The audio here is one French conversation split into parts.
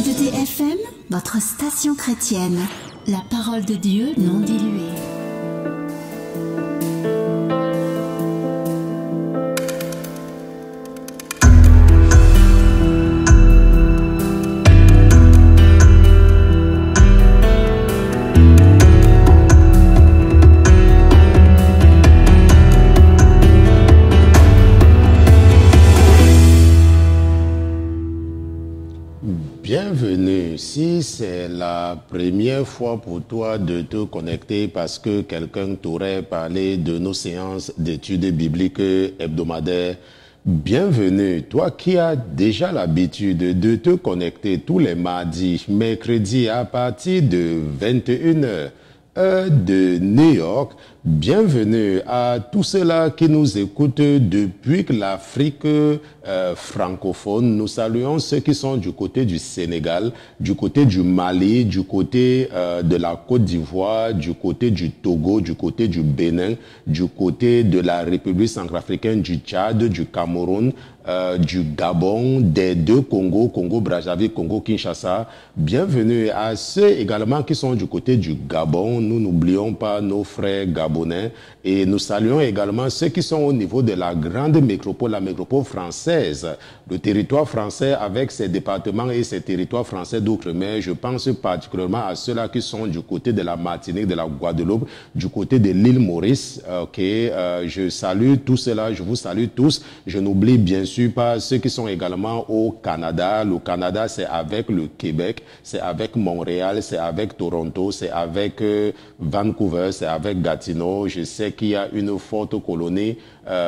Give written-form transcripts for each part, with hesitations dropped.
Sainteté FM, votre station chrétienne. La parole de Dieu non diluée. Bienvenue. Si c'est la première fois pour toi de te connecter parce que quelqu'un t'aurait parlé de nos séances d'études bibliques hebdomadaires, bienvenue. Toi qui as déjà l'habitude de te connecter tous les mardis, mercredis à partir de 21h, heure de New York, bienvenue à tous ceux-là qui nous écoutent depuis l'Afrique francophone. Nous saluons ceux qui sont du côté du Sénégal, du côté du Mali, du côté de la Côte d'Ivoire, du côté du Togo, du côté du Bénin, du côté de la République centrafricaine, du Tchad, du Cameroun, du Gabon, des deux Congos, Congo-Brazzaville, Congo-Kinshasa. Bienvenue à ceux également qui sont du côté du Gabon. Nous n'oublions pas nos frères gabonais et nous saluons également ceux qui sont au niveau de la grande métropole, la métropole française, le territoire français avec ses départements et ses territoires français d'outre-mer. Je pense particulièrement à ceux-là qui sont du côté de la Martinique, de la Guadeloupe, du côté de l'île Maurice. Je salue tous ceux-là, je vous salue tous. Je n'oublie bien sûr pas ceux qui sont également au Canada. Le Canada, c'est avec le Québec, c'est avec Montréal, c'est avec Toronto, c'est avec Vancouver, c'est avec Gatineau. Je sais qu'il y a une forte colonie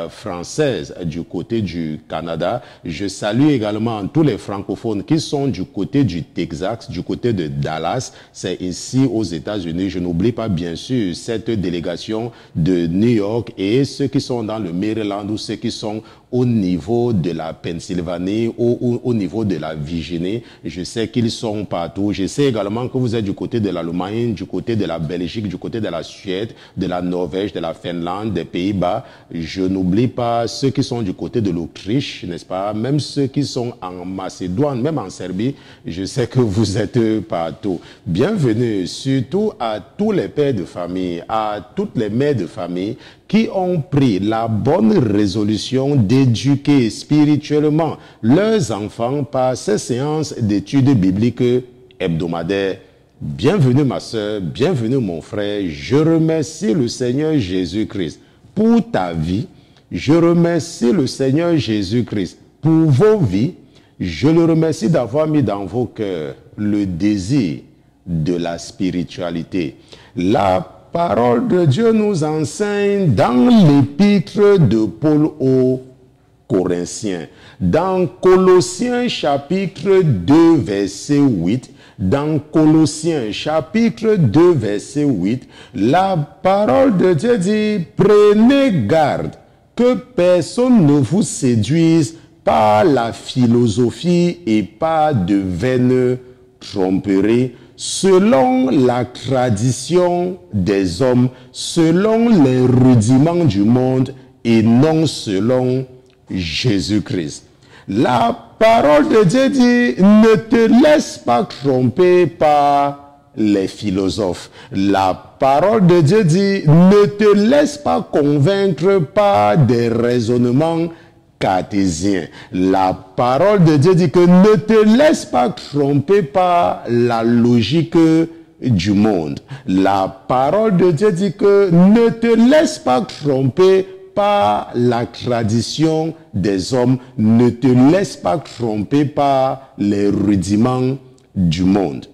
française du côté du Canada. Je salue également tous les francophones qui sont du côté du Texas, du côté de Dallas. C'est ici aux États-Unis. Je n'oublie pas bien sûr cette délégation de New York et ceux qui sont dans le Maryland ou ceux qui sont au niveau de la Pennsylvanie ou au niveau de la Virginie. Je sais qu'ils sont partout. Je sais également que vous êtes du côté de l'Allemagne, du côté de la Belgique, du côté de la Suède, de la Norvège, de la Finlande, des Pays-Bas. Je n'oublie pas ceux qui sont du côté de l'Autriche, n'est-ce pas? Même ceux qui sont en Macédoine, même en Serbie. Je sais que vous êtes partout. Bienvenue surtout à tous les pères de famille, à toutes les mères de famille qui ont pris la bonne résolution d'éduquer spirituellement leurs enfants par ces séances d'études bibliques hebdomadaires. Bienvenue ma sœur, bienvenue mon frère. Je remercie le Seigneur Jésus-Christ pour ta vie. Je remercie le Seigneur Jésus-Christ pour vos vies. Je le remercie d'avoir mis dans vos cœurs le désir de la spiritualité. La parole de Dieu nous enseigne dans l'épître de Paul aux Corinthiens, dans Colossiens chapitre 2 verset 8, dans Colossiens chapitre 2 verset 8, la parole de Dieu dit « Prenez garde que personne ne vous séduise par la philosophie et par de vaines tromperies, selon la tradition des hommes, selon les rudiments du monde et non selon Jésus-Christ. » La parole de Dieu dit, ne te laisse pas tromper par les philosophes. La parole de Dieu dit, ne te laisse pas convaincre par des raisonnements cartésien. La parole de Dieu dit que ne te laisse pas tromper par la logique du monde. La parole de Dieu dit que ne te laisse pas tromper par la tradition des hommes. Ne te laisse pas tromper par les rudiments du monde.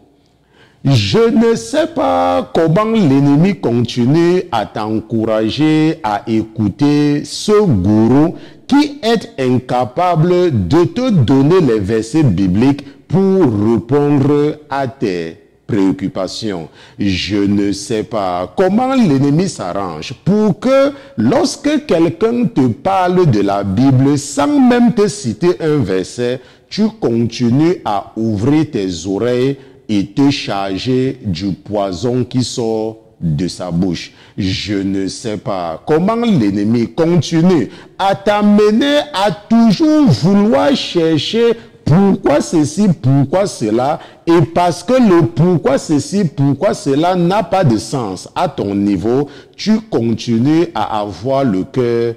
Je ne sais pas comment l'ennemi continue à t'encourager à écouter ce gourou qui est incapable de te donner les versets bibliques pour répondre à tes préoccupations. Je ne sais pas comment l'ennemi s'arrange pour que lorsque quelqu'un te parle de la Bible sans même te citer un verset, tu continues à ouvrir tes oreilles et te charger du poison qui sort de sa bouche. Je ne sais pas comment l'ennemi continue à t'amener à toujours vouloir chercher pourquoi ceci, pourquoi cela, et parce que le pourquoi ceci, pourquoi cela n'a pas de sens à ton niveau, tu continues à avoir le cœur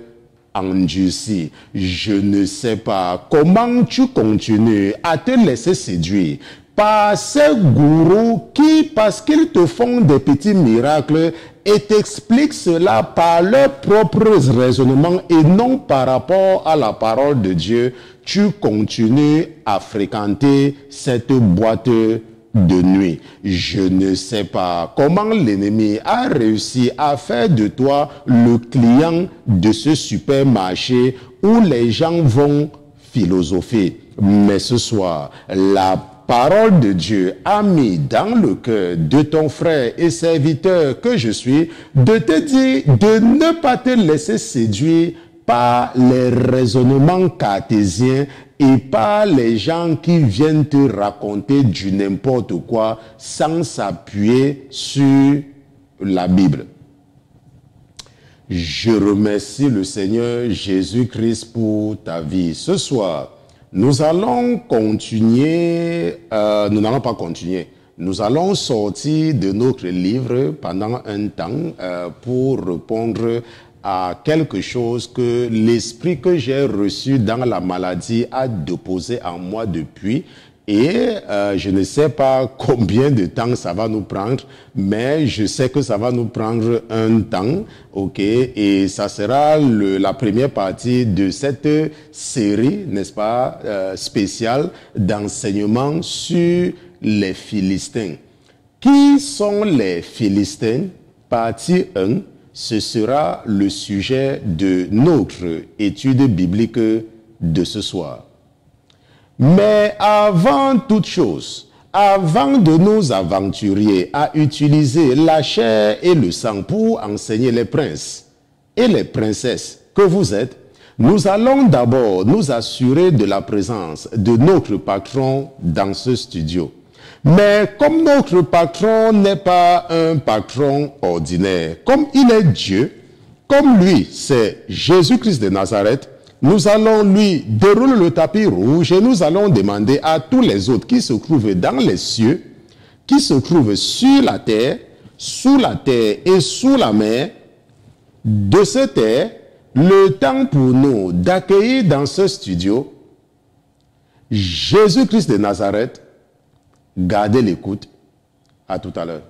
endurci. Je ne sais pas comment tu continues à te laisser séduire par ces gourous qui, parce qu'ils te font des petits miracles, et t'expliquent cela par leurs propres raisonnements et non par rapport à la parole de Dieu, tu continues à fréquenter cette boîte de nuit. Je ne sais pas comment l'ennemi a réussi à faire de toi le client de ce supermarché où les gens vont philosopher. Mais ce soir, la parole de Dieu a mis dans le cœur de ton frère et serviteur que je suis de te dire de ne pas te laisser séduire par les raisonnements cartésiens et par les gens qui viennent te raconter du n'importe quoi sans s'appuyer sur la Bible. Je remercie le Seigneur Jésus-Christ pour ta vie. Ce soir, nous allons continuer, nous n'allons pas continuer, nous allons sortir de notre livre pendant un temps pour répondre à quelque chose que l'esprit que j'ai reçu dans la maladie a déposé en moi depuis. Et je ne sais pas combien de temps ça va nous prendre, mais je sais que ça va nous prendre un temps, ok? Et ça sera la première partie de cette série, n'est-ce pas, spéciale d'enseignement sur les Philistins. Qui sont les Philistins? Partie 1, ce sera le sujet de notre étude biblique de ce soir. Mais avant toute chose, avant de nous aventurer à utiliser la chair et le sang pour enseigner les princes et les princesses que vous êtes, nous allons d'abord nous assurer de la présence de notre patron dans ce studio. Mais comme notre patron n'est pas un patron ordinaire, comme il est Dieu, comme lui c'est Jésus-Christ de Nazareth, nous allons lui dérouler le tapis rouge et nous allons demander à tous les autres qui se trouvent dans les cieux, qui se trouvent sur la terre, sous la terre et sous la mer, de se taire, le temps pour nous d'accueillir dans ce studio Jésus-Christ de Nazareth. Gardez l'écoute. À tout à l'heure.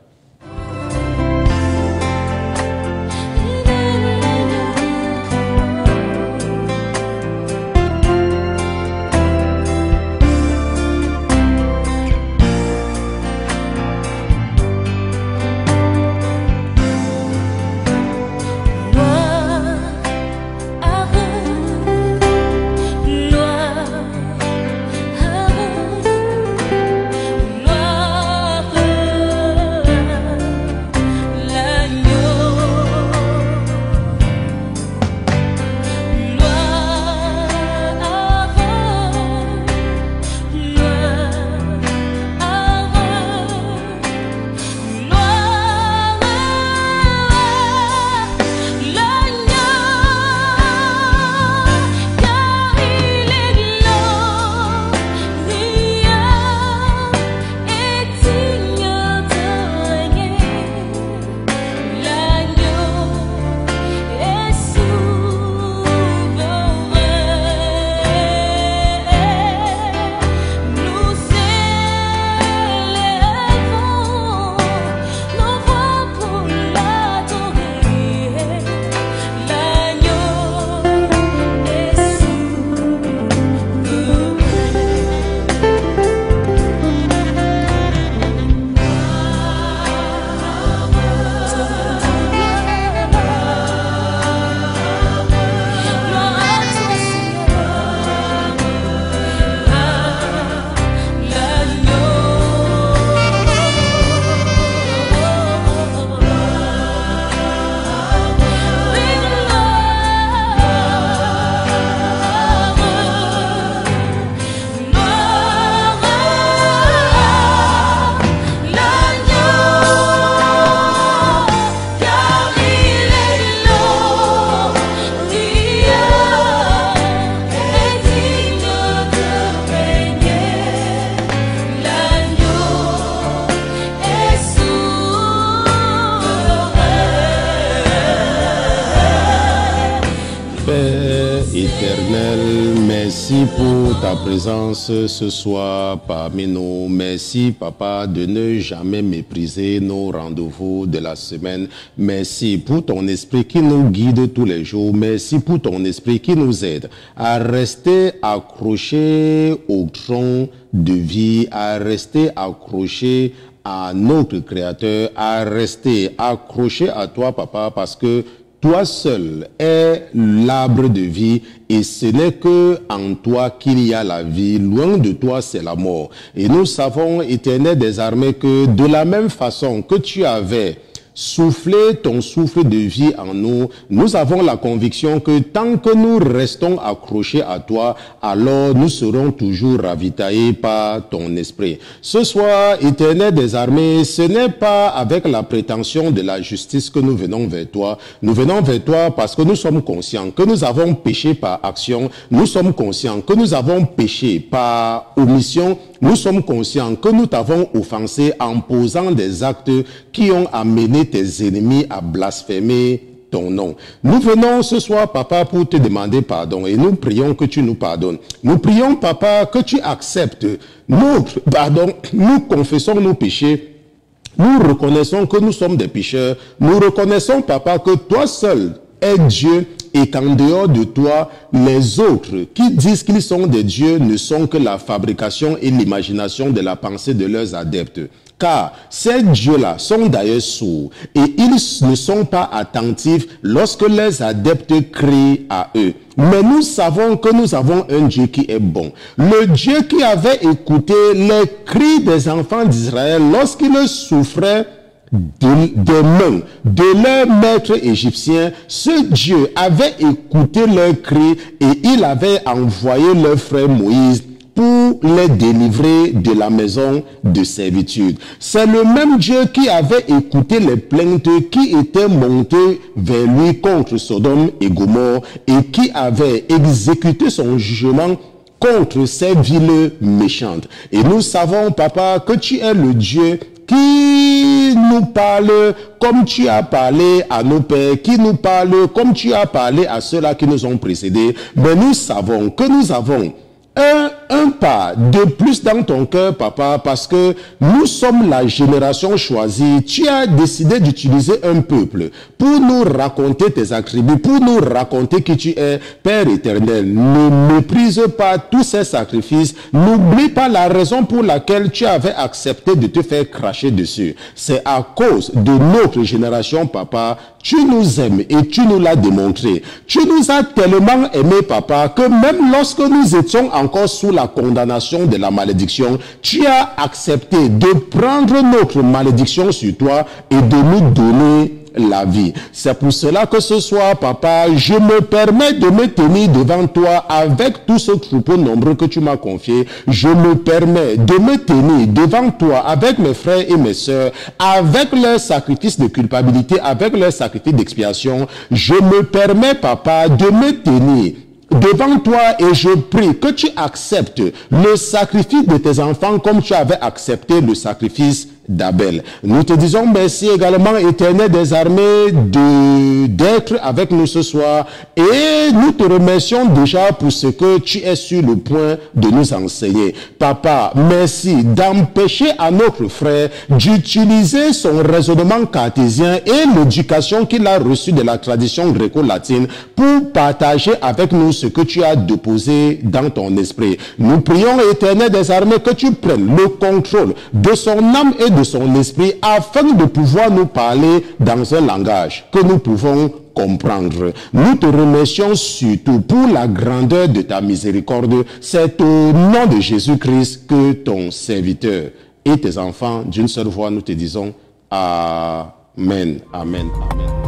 Éternel, merci pour ta présence ce soir parmi nous. Merci, Papa, de ne jamais mépriser nos rendez-vous de la semaine. Merci pour ton esprit qui nous guide tous les jours. Merci pour ton esprit qui nous aide à rester accrochés au tronc de vie, à rester accrochés à notre Créateur, à rester accrochés à toi, Papa, parce que toi seul est l'arbre de vie et ce n'est que en toi qu'il y a la vie. Loin de toi, c'est la mort. Et nous savons, Éternel des armées, que de la même façon que tu avais souffler ton souffle de vie en nous, nous avons la conviction que tant que nous restons accrochés à toi, alors nous serons toujours ravitaillés par ton esprit. Ce soir, Éternel des armées, ce n'est pas avec la prétention de la justice que nous venons vers toi. Nous venons vers toi parce que nous sommes conscients que nous avons péché par action. Nous sommes conscients que nous avons péché par omission. Nous sommes conscients que nous t'avons offensé en posant des actes qui ont amené tes ennemis à blasphémer ton nom. Nous venons ce soir, Papa, pour te demander pardon et nous prions que tu nous pardonnes. Nous prions, Papa, que tu acceptes notre pardon. Nous confessons nos péchés. Nous reconnaissons que nous sommes des pécheurs. Nous reconnaissons, Papa, que toi seul es Dieu et qu'en dehors de toi, les autres qui disent qu'ils sont des dieux ne sont que la fabrication et l'imagination de la pensée de leurs adeptes. Car ces dieux-là sont d'ailleurs sourds et ils ne sont pas attentifs lorsque les adeptes crient à eux. Mais nous savons que nous avons un Dieu qui est bon. Le Dieu qui avait écouté les cris des enfants d'Israël lorsqu'ils souffraient des mains de leur maître égyptien, ce Dieu avait écouté leurs cris et il avait envoyé leur frère Moïse pour les délivrer de la maison de servitude. C'est le même Dieu qui avait écouté les plaintes qui étaient montées vers lui contre Sodome et Gomorrhe et qui avait exécuté son jugement contre ces villes méchantes. Et nous savons, Papa, que tu es le Dieu qui nous parle comme tu as parlé à nos pères, qui nous parle comme tu as parlé à ceux-là qui nous ont précédés. Mais nous savons que nous avons un pas de plus dans ton cœur, Papa, parce que nous sommes la génération choisie. Tu as décidé d'utiliser un peuple pour nous raconter tes attributs, pour nous raconter qui tu es, Père éternel. Ne méprise pas tous ces sacrifices. N'oublie pas la raison pour laquelle tu avais accepté de te faire cracher dessus. C'est à cause de notre génération, Papa. Tu nous aimes et tu nous l'as démontré. Tu nous as tellement aimés, Papa, que même lorsque nous étions encore sous la condamnation de la malédiction, tu as accepté de prendre notre malédiction sur toi et de nous donner la vie. C'est pour cela que ce soir, Papa, je me permets de me tenir devant toi avec tout ce troupeau nombreux que tu m'as confié. Je me permets de me tenir devant toi avec mes frères et mes sœurs, avec leur sacrifice de culpabilité, avec leur sacrifice d'expiation. Je me permets, Papa, de me tenir devant toi et je prie que tu acceptes le sacrifice de tes enfants comme tu avais accepté le sacrifice d'Abel. Nous te disons merci également, Éternel des armées, d'être avec nous ce soir et nous te remercions déjà pour ce que tu es sur le point de nous enseigner. Papa, merci d'empêcher à notre frère d'utiliser son raisonnement cartésien et l'éducation qu'il a reçue de la tradition gréco-latine pour partager avec nous ce que tu as déposé dans ton esprit. Nous prions, Éternel des armées, que tu prennes le contrôle de son âme et de son esprit afin de pouvoir nous parler dans un langage que nous pouvons comprendre. Nous te remercions surtout pour la grandeur de ta miséricorde. C'est au nom de Jésus-Christ que ton serviteur et tes enfants d'une seule voix nous te disons Amen, Amen, Amen.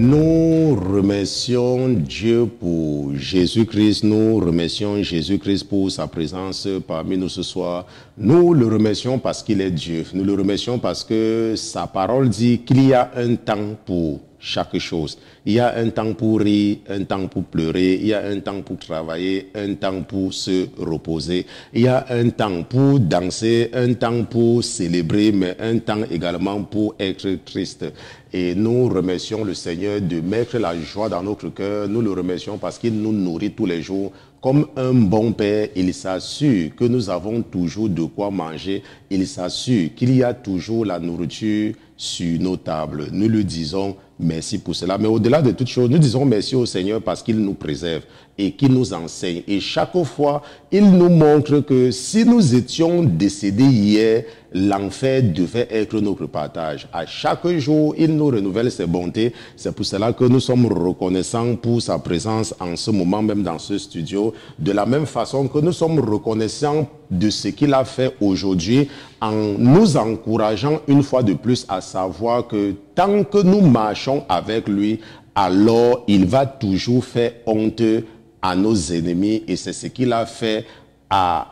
Nous remercions Dieu pour Jésus-Christ. Nous remercions Jésus-Christ pour sa présence parmi nous ce soir. Nous le remercions parce qu'il est Dieu. Nous le remercions parce que sa parole dit qu'il y a un temps pour chaque chose. Il y a un temps pour rire, un temps pour pleurer, il y a un temps pour travailler, un temps pour se reposer. Il y a un temps pour danser, un temps pour célébrer, mais un temps également pour être triste. Et nous remercions le Seigneur de mettre la joie dans notre cœur. Nous le remercions parce qu'il nous nourrit tous les jours. Comme un bon père, il s'assure que nous avons toujours de quoi manger. Il s'assure qu'il y a toujours la nourriture sur nos tables. Nous lui disons merci pour cela. Mais au-delà de toute chose, nous disons merci au Seigneur parce qu'il nous préserve et qu'il nous enseigne. Et chaque fois, il nous montre que si nous étions décédés hier, l'enfer devait être notre partage. À chaque jour, il nous renouvelle ses bontés. C'est pour cela que nous sommes reconnaissants pour sa présence en ce moment même dans ce studio. De la même façon que nous sommes reconnaissants de ce qu'il a fait aujourd'hui en nous encourageant une fois de plus à savoir que tant que nous marchons avec lui, alors il va toujours faire honte à nos ennemis et c'est ce qu'il a fait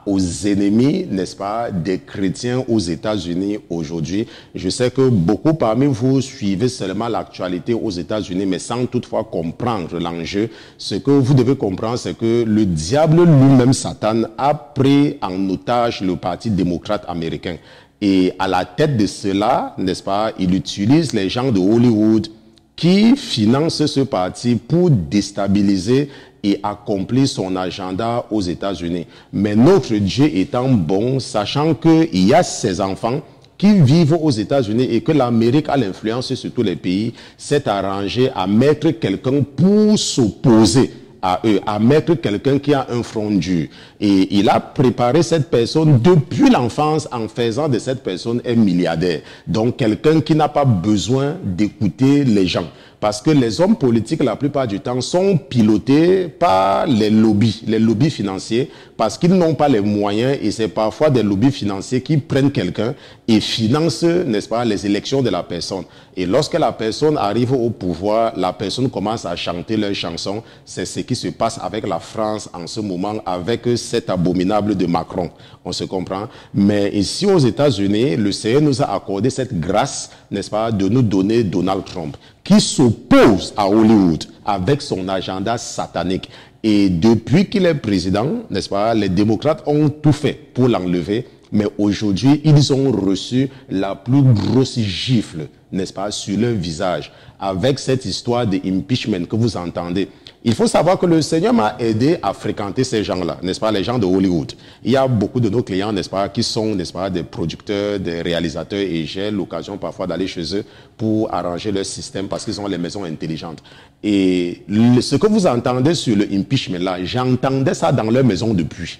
aux ennemis, n'est-ce pas, des chrétiens aux États-Unis aujourd'hui. Je sais que beaucoup parmi vous suivez seulement l'actualité aux États-Unis, mais sans toutefois comprendre l'enjeu. Ce que vous devez comprendre, c'est que le diable lui-même, Satan, a pris en otage le Parti démocrate américain. Et à la tête de cela, n'est-ce pas, il utilise les gens de Hollywood qui financent ce parti pour déstabiliser et accomplir son agenda aux États-Unis. Mais notre Dieu étant bon, sachant qu'il y a ses enfants qui vivent aux États-Unis et que l'Amérique a l'influence sur tous les pays, s'est arrangé à mettre quelqu'un pour s'opposer à eux, à mettre quelqu'un qui a un front dur. Et il a préparé cette personne depuis l'enfance en faisant de cette personne un milliardaire. Donc quelqu'un qui n'a pas besoin d'écouter les gens. Parce que les hommes politiques, la plupart du temps, sont pilotés par les lobbies financiers, parce qu'ils n'ont pas les moyens, et c'est parfois des lobbies financiers qui prennent quelqu'un et financent, n'est-ce pas, les élections de la personne. Et lorsque la personne arrive au pouvoir, la personne commence à chanter leurs chansons. C'est ce qui se passe avec la France en ce moment, avec cet abominable de Macron. On se comprend. Mais ici aux États-Unis, le Seigneur nous a accordé cette grâce, n'est-ce pas, de nous donner Donald Trump, qui s'oppose à Hollywood avec son agenda satanique. Et depuis qu'il est président, n'est-ce pas, les démocrates ont tout fait pour l'enlever. Mais aujourd'hui, ils ont reçu la plus grosse gifle, n'est-ce pas, sur leur visage, avec cette histoire de impeachment que vous entendez. Il faut savoir que le Seigneur m'a aidé à fréquenter ces gens-là, n'est-ce pas, les gens de Hollywood. Il y a beaucoup de nos clients, n'est-ce pas, qui sont, n'est-ce pas, des producteurs, des réalisateurs, et j'ai l'occasion parfois d'aller chez eux pour arranger leur système parce qu'ils ont les maisons intelligentes. Et ce que vous entendez sur le impeachment là, j'entendais ça dans leur maison depuis.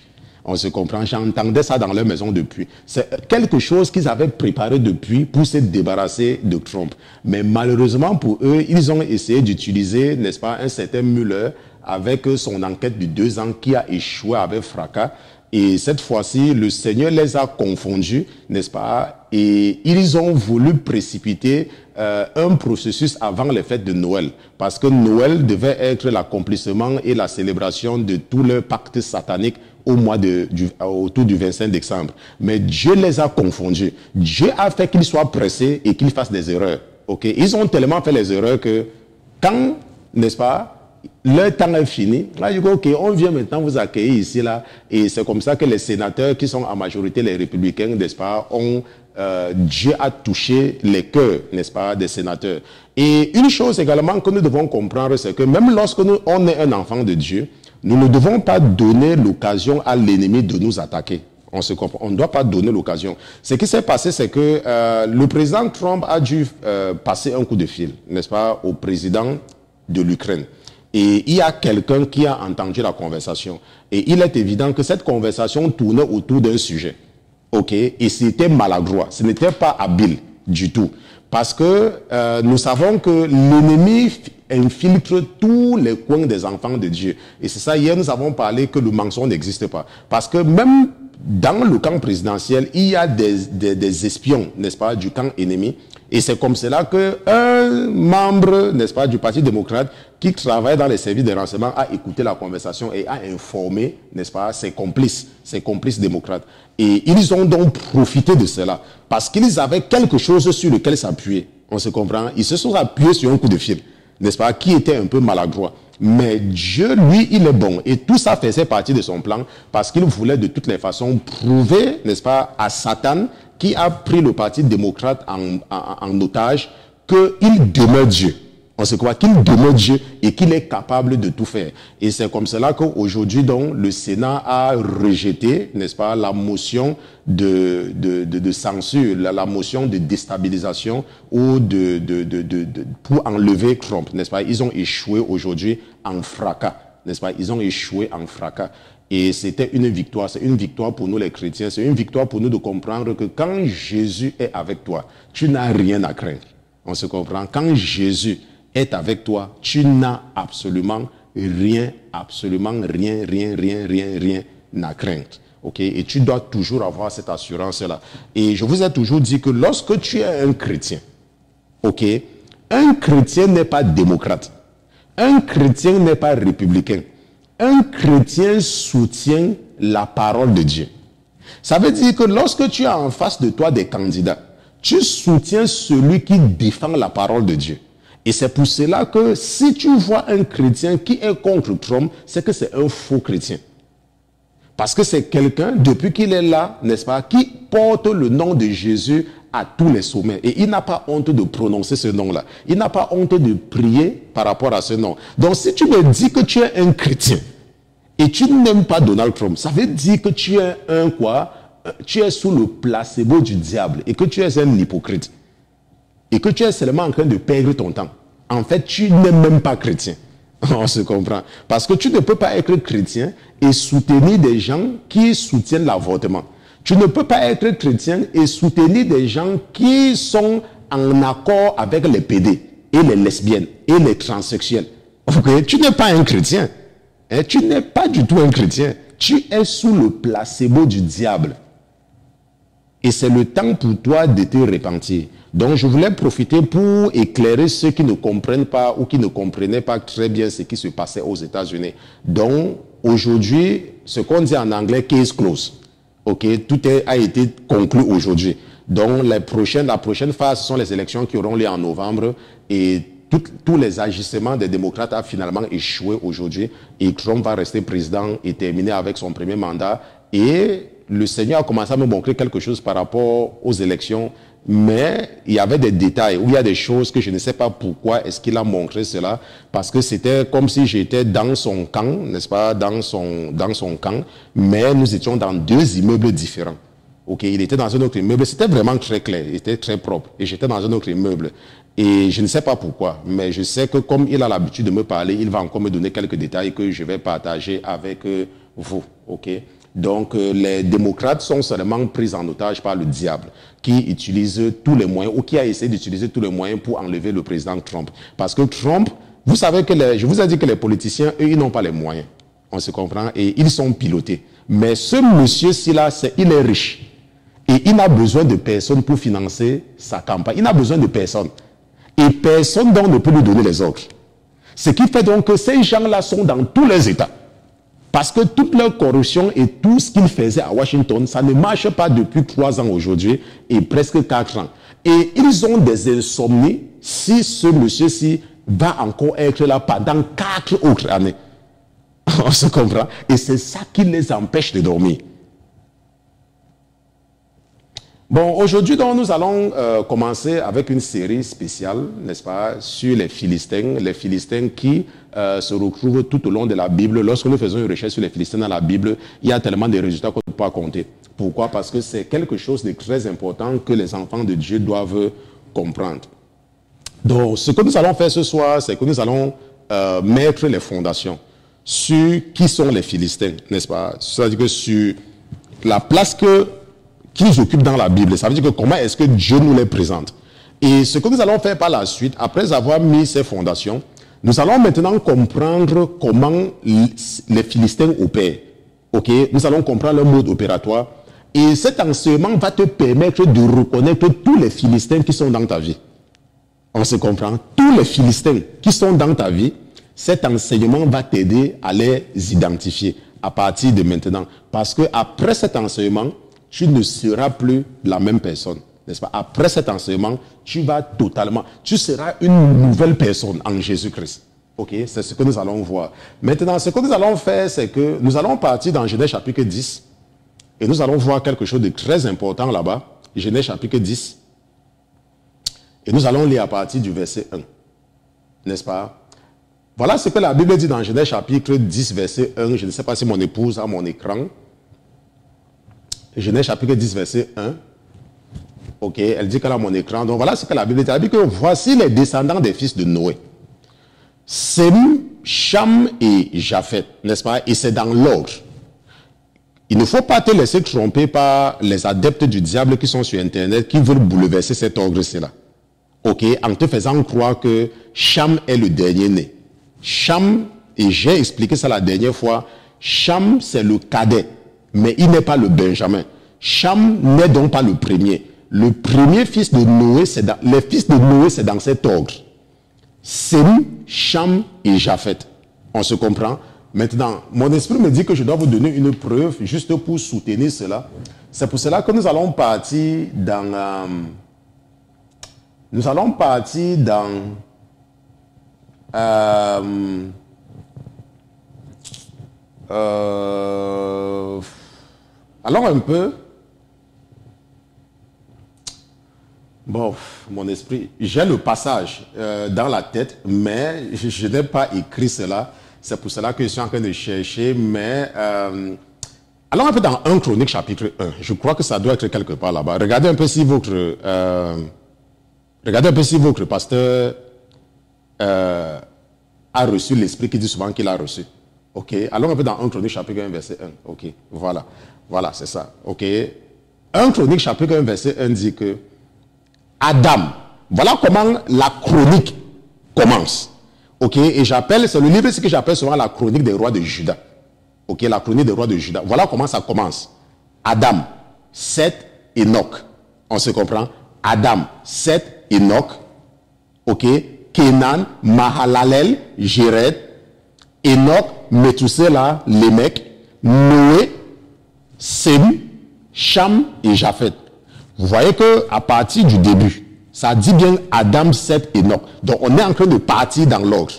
On se comprend, j'entendais ça dans leur maison depuis. C'est quelque chose qu'ils avaient préparé depuis pour se débarrasser de Trump. Mais malheureusement pour eux, ils ont essayé d'utiliser, n'est-ce pas, un certain Mueller avec son enquête de 2 ans qui a échoué avec fracas. Et cette fois-ci, le Seigneur les a confondus, n'est-ce pas? Et ils ont voulu précipiter un processus avant les fêtes de Noël. Parce que Noël devait être l'accomplissement et la célébration de tout leur pacte satanique autour du 25 décembre. Mais Dieu les a confondus. Dieu a fait qu'ils soient pressés et qu'ils fassent des erreurs. Okay? Ils ont tellement fait les erreurs que quand, n'est-ce pas, leur temps est fini, là, je dis, ok, on vient maintenant vous accueillir ici, là, et c'est comme ça que les sénateurs qui sont en majorité les républicains, n'est-ce pas, Dieu a touché les cœurs, n'est-ce pas, des sénateurs. Et une chose également que nous devons comprendre, c'est que même lorsque on est un enfant de Dieu, nous ne devons pas donner l'occasion à l'ennemi de nous attaquer. On se comprend. On ne doit pas donner l'occasion. Ce qui s'est passé, c'est que le président Trump a dû passer un coup de fil, n'est-ce pas, au président de l'Ukraine. Et il y a quelqu'un qui a entendu la conversation. Et il est évident que cette conversation tournait autour d'un sujet. OK? Et c'était maladroit. Ce n'était pas habile du tout. Parce que nous savons que l'ennemi infiltre tous les coins des enfants de Dieu. Et c'est ça, hier nous avons parlé que le mensonge n'existe pas. Parce que même dans le camp présidentiel, il y a des espions, n'est-ce pas, du camp ennemi. Et c'est comme cela qu'un membre, n'est-ce pas, du Parti démocrate qui travaille dans les services de renseignement a écouté la conversation et a informé, n'est-ce pas, ses complices démocrates. Et ils ont donc profité de cela parce qu'ils avaient quelque chose sur lequel s'appuyer. On se comprend? Ils se sont appuyés sur un coup de fil, n'est-ce pas, qui était un peu maladroit. Mais Dieu, lui, il est bon. Et tout ça faisait partie de son plan parce qu'il voulait de toutes les façons prouver, n'est-ce pas, à Satan, qui a pris le parti démocrate en otage, qu'il demeure Dieu. On se croit qu'il demeure Dieu et qu'il est capable de tout faire. Et c'est comme cela qu'aujourd'hui, donc, le Sénat a rejeté, n'est-ce pas, la motion de censure, la motion de déstabilisation ou pour enlever Trump, n'est-ce pas. Ils ont échoué aujourd'hui en fracas, n'est-ce pas. Ils ont échoué en fracas. Et c'était une victoire. C'est une victoire pour nous les chrétiens. C'est une victoire pour nous de comprendre que quand Jésus est avec toi, tu n'as rien à craindre. On se comprend. Quand Jésus est avec toi, tu n'as absolument rien à craindre. Ok? Et tu dois toujours avoir cette assurance-là. Et je vous ai toujours dit que lorsque tu es un chrétien, ok, un chrétien n'est pas démocrate. Un chrétien n'est pas républicain. Un chrétien soutient la parole de Dieu. Ça veut dire que lorsque tu as en face de toi des candidats, tu soutiens celui qui défend la parole de Dieu. Et c'est pour cela que si tu vois un chrétien qui est contre Trump, c'est que c'est un faux chrétien. Parce que c'est quelqu'un, depuis qu'il est là, n'est-ce pas, qui porte le nom de Jésus à tous les sommets. Et il n'a pas honte de prononcer ce nom-là. Il n'a pas honte de prier par rapport à ce nom. Donc si tu me dis que tu es un chrétien et tu n'aimes pas Donald Trump, ça veut dire que tu es un quoi? Tu es sous le placebo du diable et que tu es un hypocrite. Et que tu es seulement en train de perdre ton temps. En fait, tu n'es même pas chrétien. On se comprend. Parce que tu ne peux pas être chrétien et soutenir des gens qui soutiennent l'avortement. Tu ne peux pas être chrétien et soutenir des gens qui sont en accord avec les PD et les lesbiennes et les transsexuels. Okay? Tu n'es pas un chrétien. Tu n'es pas du tout un chrétien. Tu es sous le placebo du diable. Et c'est le temps pour toi de te repentir. Donc, je voulais profiter pour éclairer ceux qui ne comprennent pas ou qui ne comprenaient pas très bien ce qui se passait aux États-Unis. Donc, aujourd'hui, ce qu'on dit en anglais, case closed. OK, tout a été conclu aujourd'hui. Donc, la prochaine phase, ce sont les élections qui auront lieu en novembre et tous les agissements des démocrates ont finalement échoué aujourd'hui et Trump va rester président et terminer avec son premier mandat. Et le Seigneur a commencé à me montrer quelque chose par rapport aux élections, mais il y avait des détails où il y a des choses que je ne sais pas pourquoi est-ce qu'il a montré cela, parce que c'était comme si j'étais dans son camp, n'est-ce pas, dans son camp, mais nous étions dans deux immeubles différents. Ok, il était dans un autre immeuble, c'était vraiment très clair, il était très propre, et j'étais dans un autre immeuble. Et je ne sais pas pourquoi, mais je sais que comme il a l'habitude de me parler, il va encore me donner quelques détails que je vais partager avec vous. Ok. Donc, les démocrates sont seulement pris en otage par le diable qui utilise tous les moyens ou qui a essayé d'utiliser tous les moyens pour enlever le président Trump. Parce que Trump, vous savez que je vous ai dit que les politiciens, eux, ils n'ont pas les moyens. On se comprend et ils sont pilotés. Mais ce monsieur-ci là, il est riche. Et il n'a besoin de personne pour financer sa campagne. Il n'a besoin de personne. Et personne donc ne peut lui donner les ordres. Ce qui fait donc que ces gens-là sont dans tous les États. Parce que toute leur corruption et tout ce qu'ils faisaient à Washington, ça ne marche pas depuis 3 ans aujourd'hui et presque 4 ans. Et ils ont des insomnies si ce monsieur-ci va encore être là pendant 4 autres années. On se comprend? Et c'est ça qui les empêche de dormir. Bon, aujourd'hui, donc, nous allons commencer avec une série spéciale, n'est-ce pas, sur les Philistins qui se retrouvent tout au long de la Bible. Lorsque nous faisons une recherche sur les Philistins dans la Bible, il y a tellement de résultats qu'on ne peut pas compter. Pourquoi? Parce que c'est quelque chose de très important que les enfants de Dieu doivent comprendre. Donc, ce que nous allons faire ce soir, c'est que nous allons mettre les fondations sur qui sont les Philistins, n'est-ce pas? C'est-à-dire que sur la place qu'ils occupent dans la Bible. Ça veut dire que comment est-ce que Dieu nous les présente. Et ce que nous allons faire par la suite, après avoir mis ces fondations, nous allons maintenant comprendre comment les Philistins opèrent. Ok? Nous allons comprendre leur mode opératoire. Et cet enseignement va te permettre de reconnaître tous les Philistins qui sont dans ta vie. On se comprend? Tous les Philistins qui sont dans ta vie, cet enseignement va t'aider à les identifier à partir de maintenant. Parce que après cet enseignement, tu ne seras plus la même personne. n'est-ce pas? Après cet enseignement, tu vas totalement, tu seras une nouvelle personne en Jésus-Christ. Ok, c'est ce que nous allons voir. Maintenant, ce que nous allons faire, c'est que nous allons partir dans Genèse chapitre 10 et nous allons voir quelque chose de très important là-bas. Genèse chapitre 10. Et nous allons lire à partir du verset 1. N'est-ce pas? Voilà ce que la Bible dit dans Genèse chapitre 10, verset 1. Je ne sais pas si mon épouse a mon écran. Genèse chapitre 10, verset 1. Ok, elle dit qu'elle a mon écran. Donc voilà ce que la Bible dit. Elle dit que voici les descendants des fils de Noé. Sem, Cham et Japhet, n'est-ce pas? Et c'est dans l'ordre. Il ne faut pas te laisser tromper par les adeptes du diable qui sont sur Internet, qui veulent bouleverser cet ordre-là. Ok, en te faisant croire que Cham est le dernier né. Cham, et j'ai expliqué ça la dernière fois, Cham c'est le cadet, mais il n'est pas le Benjamin. Cham n'est donc pas le premier. Le premier fils de Noé, les fils de Noé, c'est dans cet ordre. Sem, Cham et Japhet. On se comprend? Maintenant, mon esprit me dit que je dois vous donner une preuve juste pour soutenir cela. C'est pour cela que nous allons partir dans... allons un peu... Bon, mon esprit, j'ai le passage dans la tête, mais je n'ai pas écrit cela. C'est pour cela que je suis en train de chercher, mais... allons un peu dans 1 Chronique chapitre 1. Je crois que ça doit être quelque part là-bas. Regardez un peu si votre pasteur a reçu l'esprit qui dit souvent qu'il a reçu. Ok, allons un peu dans 1 Chronique chapitre 1, verset 1. Ok, voilà. Voilà, c'est ça. Ok. 1 Chronique chapitre 1, verset 1 dit que Adam, voilà comment la chronique commence. Ok, et c'est le livre que j'appelle souvent la chronique des rois de Juda. Ok, la chronique des rois de Juda. Voilà comment ça commence. Adam, Seth, Enoch. On se comprend? Adam, Seth, Enoch. Ok, Kenan, Mahalalel, Jéred, Enoch, Methuselah, Lémec, Noé, Sem, Cham et Japhet. Vous voyez qu'à partir du début, ça dit bien Adam, Seth, Enoch. Donc, on est en train de partir dans l'ordre.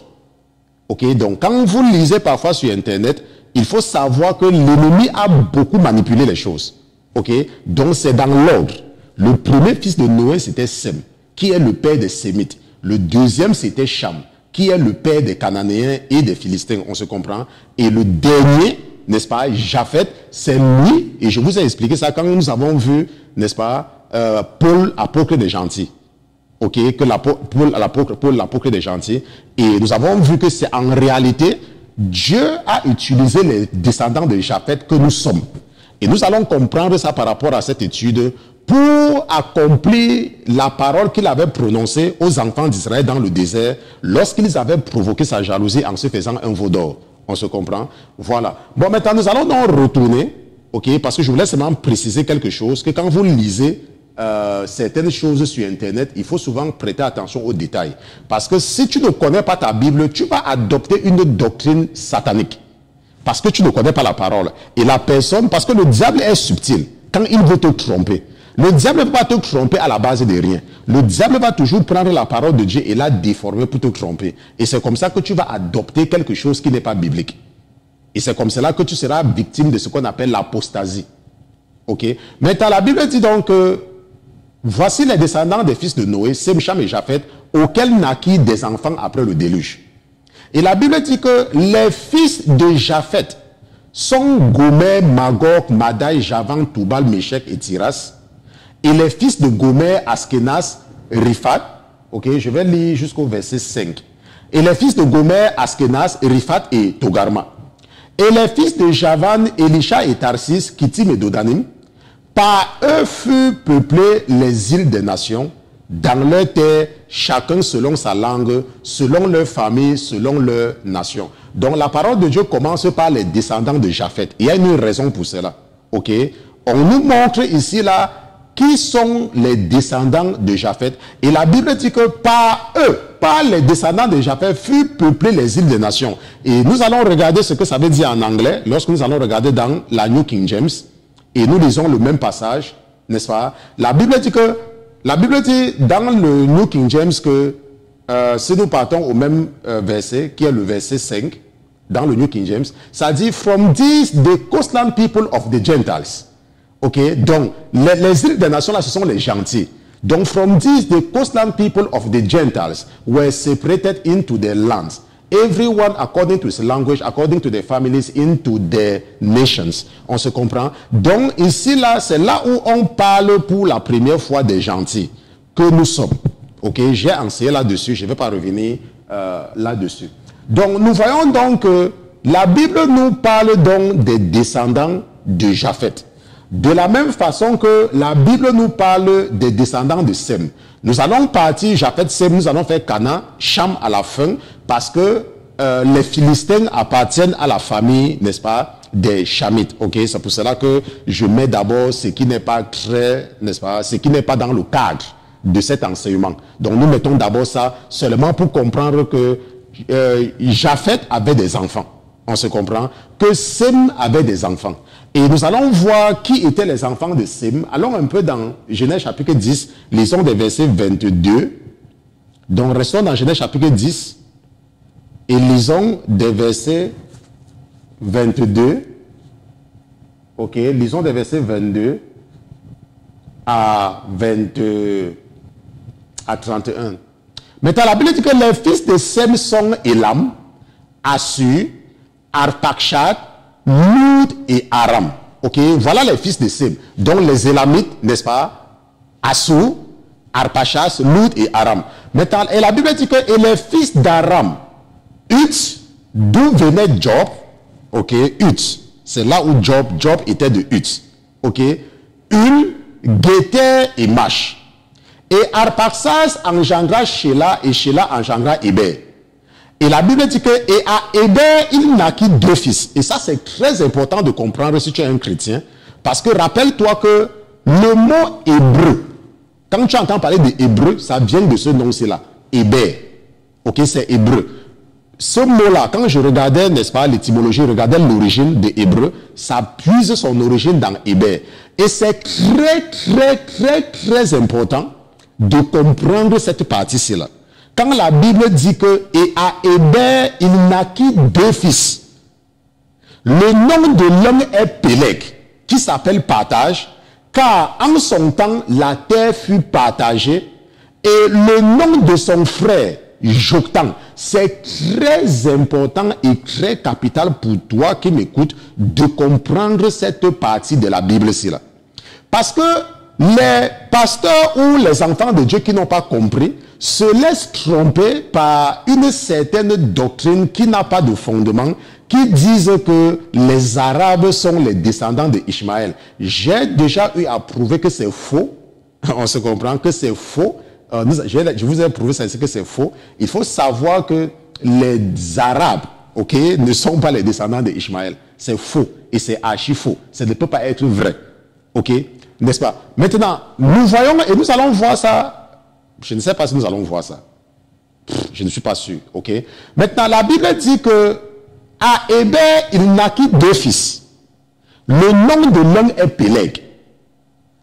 Ok, donc quand vous lisez parfois sur Internet, il faut savoir que l'ennemi a beaucoup manipulé les choses. Ok, donc c'est dans l'ordre. Le premier fils de Noé, c'était Sem, qui est le père des Sémites. Le deuxième, c'était Cham, qui est le père des Cananéens et des Philistins. On se comprend? Et le dernier, n'est-ce pas, Japhet, c'est lui, et je vous ai expliqué ça quand nous avons vu, n'est-ce pas, Paul, apôtre des gentils. Ok, que Paul, l'apôtre des gentils. Et nous avons vu que c'est en réalité, Dieu a utilisé les descendants de Japhet que nous sommes. Et nous allons comprendre ça par rapport à cette étude pour accomplir la parole qu'il avait prononcée aux enfants d'Israël dans le désert lorsqu'ils avaient provoqué sa jalousie en se faisant un veau d'or. On se comprend? Voilà. Bon, maintenant, nous allons donc retourner, ok, parce que je voulais seulement préciser quelque chose, que quand vous lisez certaines choses sur Internet, il faut souvent prêter attention aux détails. Parce que si tu ne connais pas ta Bible, tu vas adopter une doctrine satanique. Parce que tu ne connais pas la parole. Et la personne, parce que le diable est subtil, quand il veut te tromper, le diable ne va pas te tromper à la base de rien. Le diable va toujours prendre la parole de Dieu et la déformer pour te tromper. Et c'est comme ça que tu vas adopter quelque chose qui n'est pas biblique. Et c'est comme cela que tu seras victime de ce qu'on appelle l'apostasie. Ok? Maintenant, la Bible dit donc que voici les descendants des fils de Noé, Sem, Cham et Japhet, auxquels naquirent des enfants après le déluge. Et la Bible dit que les fils de Japhet sont Gomer, Magog, Madai, Javan, Toubal, Méchec et Tiras. Et les fils de Gomer, Askenaz, Riphat. Ok, je vais lire jusqu'au verset 5. Et les fils de Gomer, Askenaz, Riphat et Togarma. Et les fils de Javan, Elisha et Tarsis, Kittim et Dodanim. Par eux furent peuplées les îles des nations, dans leur terre, chacun selon sa langue, selon leur famille, selon leur nation. Donc la parole de Dieu commence par les descendants de Japhet. Il y a une raison pour cela. Ok? On nous montre ici là qui sont les descendants de Japhet. Et la Bible dit que par eux, par les descendants de Japhet, furent peuplées les îles des nations. Et nous allons regarder ce que ça veut dire en anglais, lorsque nous allons regarder dans la New King James. Et nous lisons le même passage, n'est-ce pas? La Bible dit que la Bible dit dans le New King James que si nous partons au même verset, qui est le verset 5, dans le New King James, ça dit « From these, the coastland people of the Gentiles ». Ok, donc les îles des nations là, ce sont les gentils. Donc, from these, the coastland people of the Gentiles were separated into their lands. Everyone according to his language, according to their families, into their nations. On se comprend? Donc, ici, là, c'est là où on parle pour la première fois des gentils que nous sommes. Ok, j'ai enseigné là-dessus, je ne vais pas revenir là-dessus. Donc, nous voyons donc que la Bible nous parle donc des descendants de Japheth. De la même façon que la Bible nous parle des descendants de Sem. Nous allons partir, Japheth, Sem, nous allons faire Canaan, Cham à la fin, parce que les Philistins appartiennent à la famille, n'est-ce pas, des Chamites. Ok, c'est pour cela que je mets d'abord ce qui n'est pas très, n'est-ce pas, ce qui n'est pas dans le cadre de cet enseignement. Donc nous mettons d'abord ça seulement pour comprendre que Japheth avait des enfants. On se comprend que Sem avait des enfants. Et nous allons voir qui étaient les enfants de Sem. Allons un peu dans Genèse chapitre 10, lisons des versets 22. Donc restons dans Genèse chapitre 10 et lisons des versets 22. Ok, lisons des versets 22 à 31. Maintenant, la Bible dit que les fils de Sem sont Élam, Assur, Arpachshad, Lud et Aram. Ok, voilà les fils de Sem. Donc les Élamites, n'est-ce pas? Assur, Arpachshad, Lud et Aram. Maintenant, et la Bible dit que et les fils d'Aram, Uts, d'où venait Job. Ok, Uts, c'est là où Job était de Uts. Ok, Ul, Géter et Mash. Et Arpachshad engendra Shéla et Shéla engendra Héber. Et la Bible dit que, et à Héber, il naquit 2 fils. Et ça, c'est très important de comprendre si tu es un chrétien. Parce que rappelle-toi que le mot hébreu, quand tu entends parler de hébreu, ça vient de ce nom-là. Héber. Ok, c'est hébreu. Ce mot-là, quand je regardais, n'est-ce pas, l'étymologie, je regardais l'origine de hébreu, ça puise son origine dans Héber. Et c'est très important de comprendre cette partie-ci-là. Quand la Bible dit que et à Héber, il naquit 2 fils. Le nom de l'un est Péleg, qui s'appelle partage, car en son temps, la terre fut partagée, et le nom de son frère, Joktan. C'est très important et très capital pour toi qui m'écoutes de comprendre cette partie de la Bible-ci là. Parce que les pasteurs ou les enfants de Dieu qui n'ont pas compris se laissent tromper par une certaine doctrine qui n'a pas de fondement, qui disent que les Arabes sont les descendants d'Ishmaël. J'ai déjà eu à prouver que c'est faux. On se comprend que c'est faux. Je vous ai prouvé que c'est faux. Il faut savoir que les Arabes, ok, ne sont pas les descendants d'Ishmaël. C'est faux et c'est archi faux. Ça ne peut pas être vrai. Ok, n'est-ce pas? Maintenant, nous voyons et nous allons voir ça. Je ne sais pas si nous allons voir ça. Je ne suis pas sûr. Ok. Maintenant, la Bible dit que à Héber, il naquit 2 fils. Le nom de l'un est Péleg.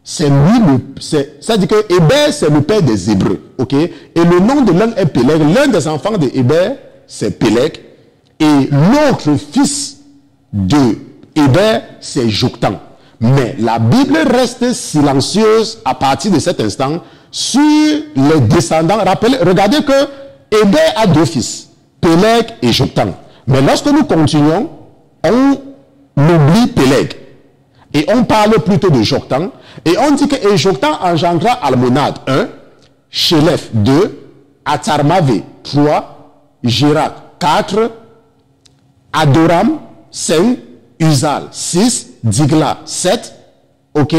C'est lui c'est-à-dire que Héber, c'est le père des Hébreux. Ok. Et le nom de l'un est Péleg. L'un des enfants de Héber, c'est Péleg. Et l'autre fils de Héber, c'est Joktan. Mais la Bible reste silencieuse à partir de cet instant sur les descendants. Regardez que Héber a 2 fils, Péleg et Joktan. Mais lorsque nous continuons, on oublie Péleg. Et on parle plutôt de Joktan. Et on dit que Joktan engendra Almonad 1, Shélef 2, Atarmavé 3, Gérak 4, Adoram 5, Uzal 6, Digla 7, ok,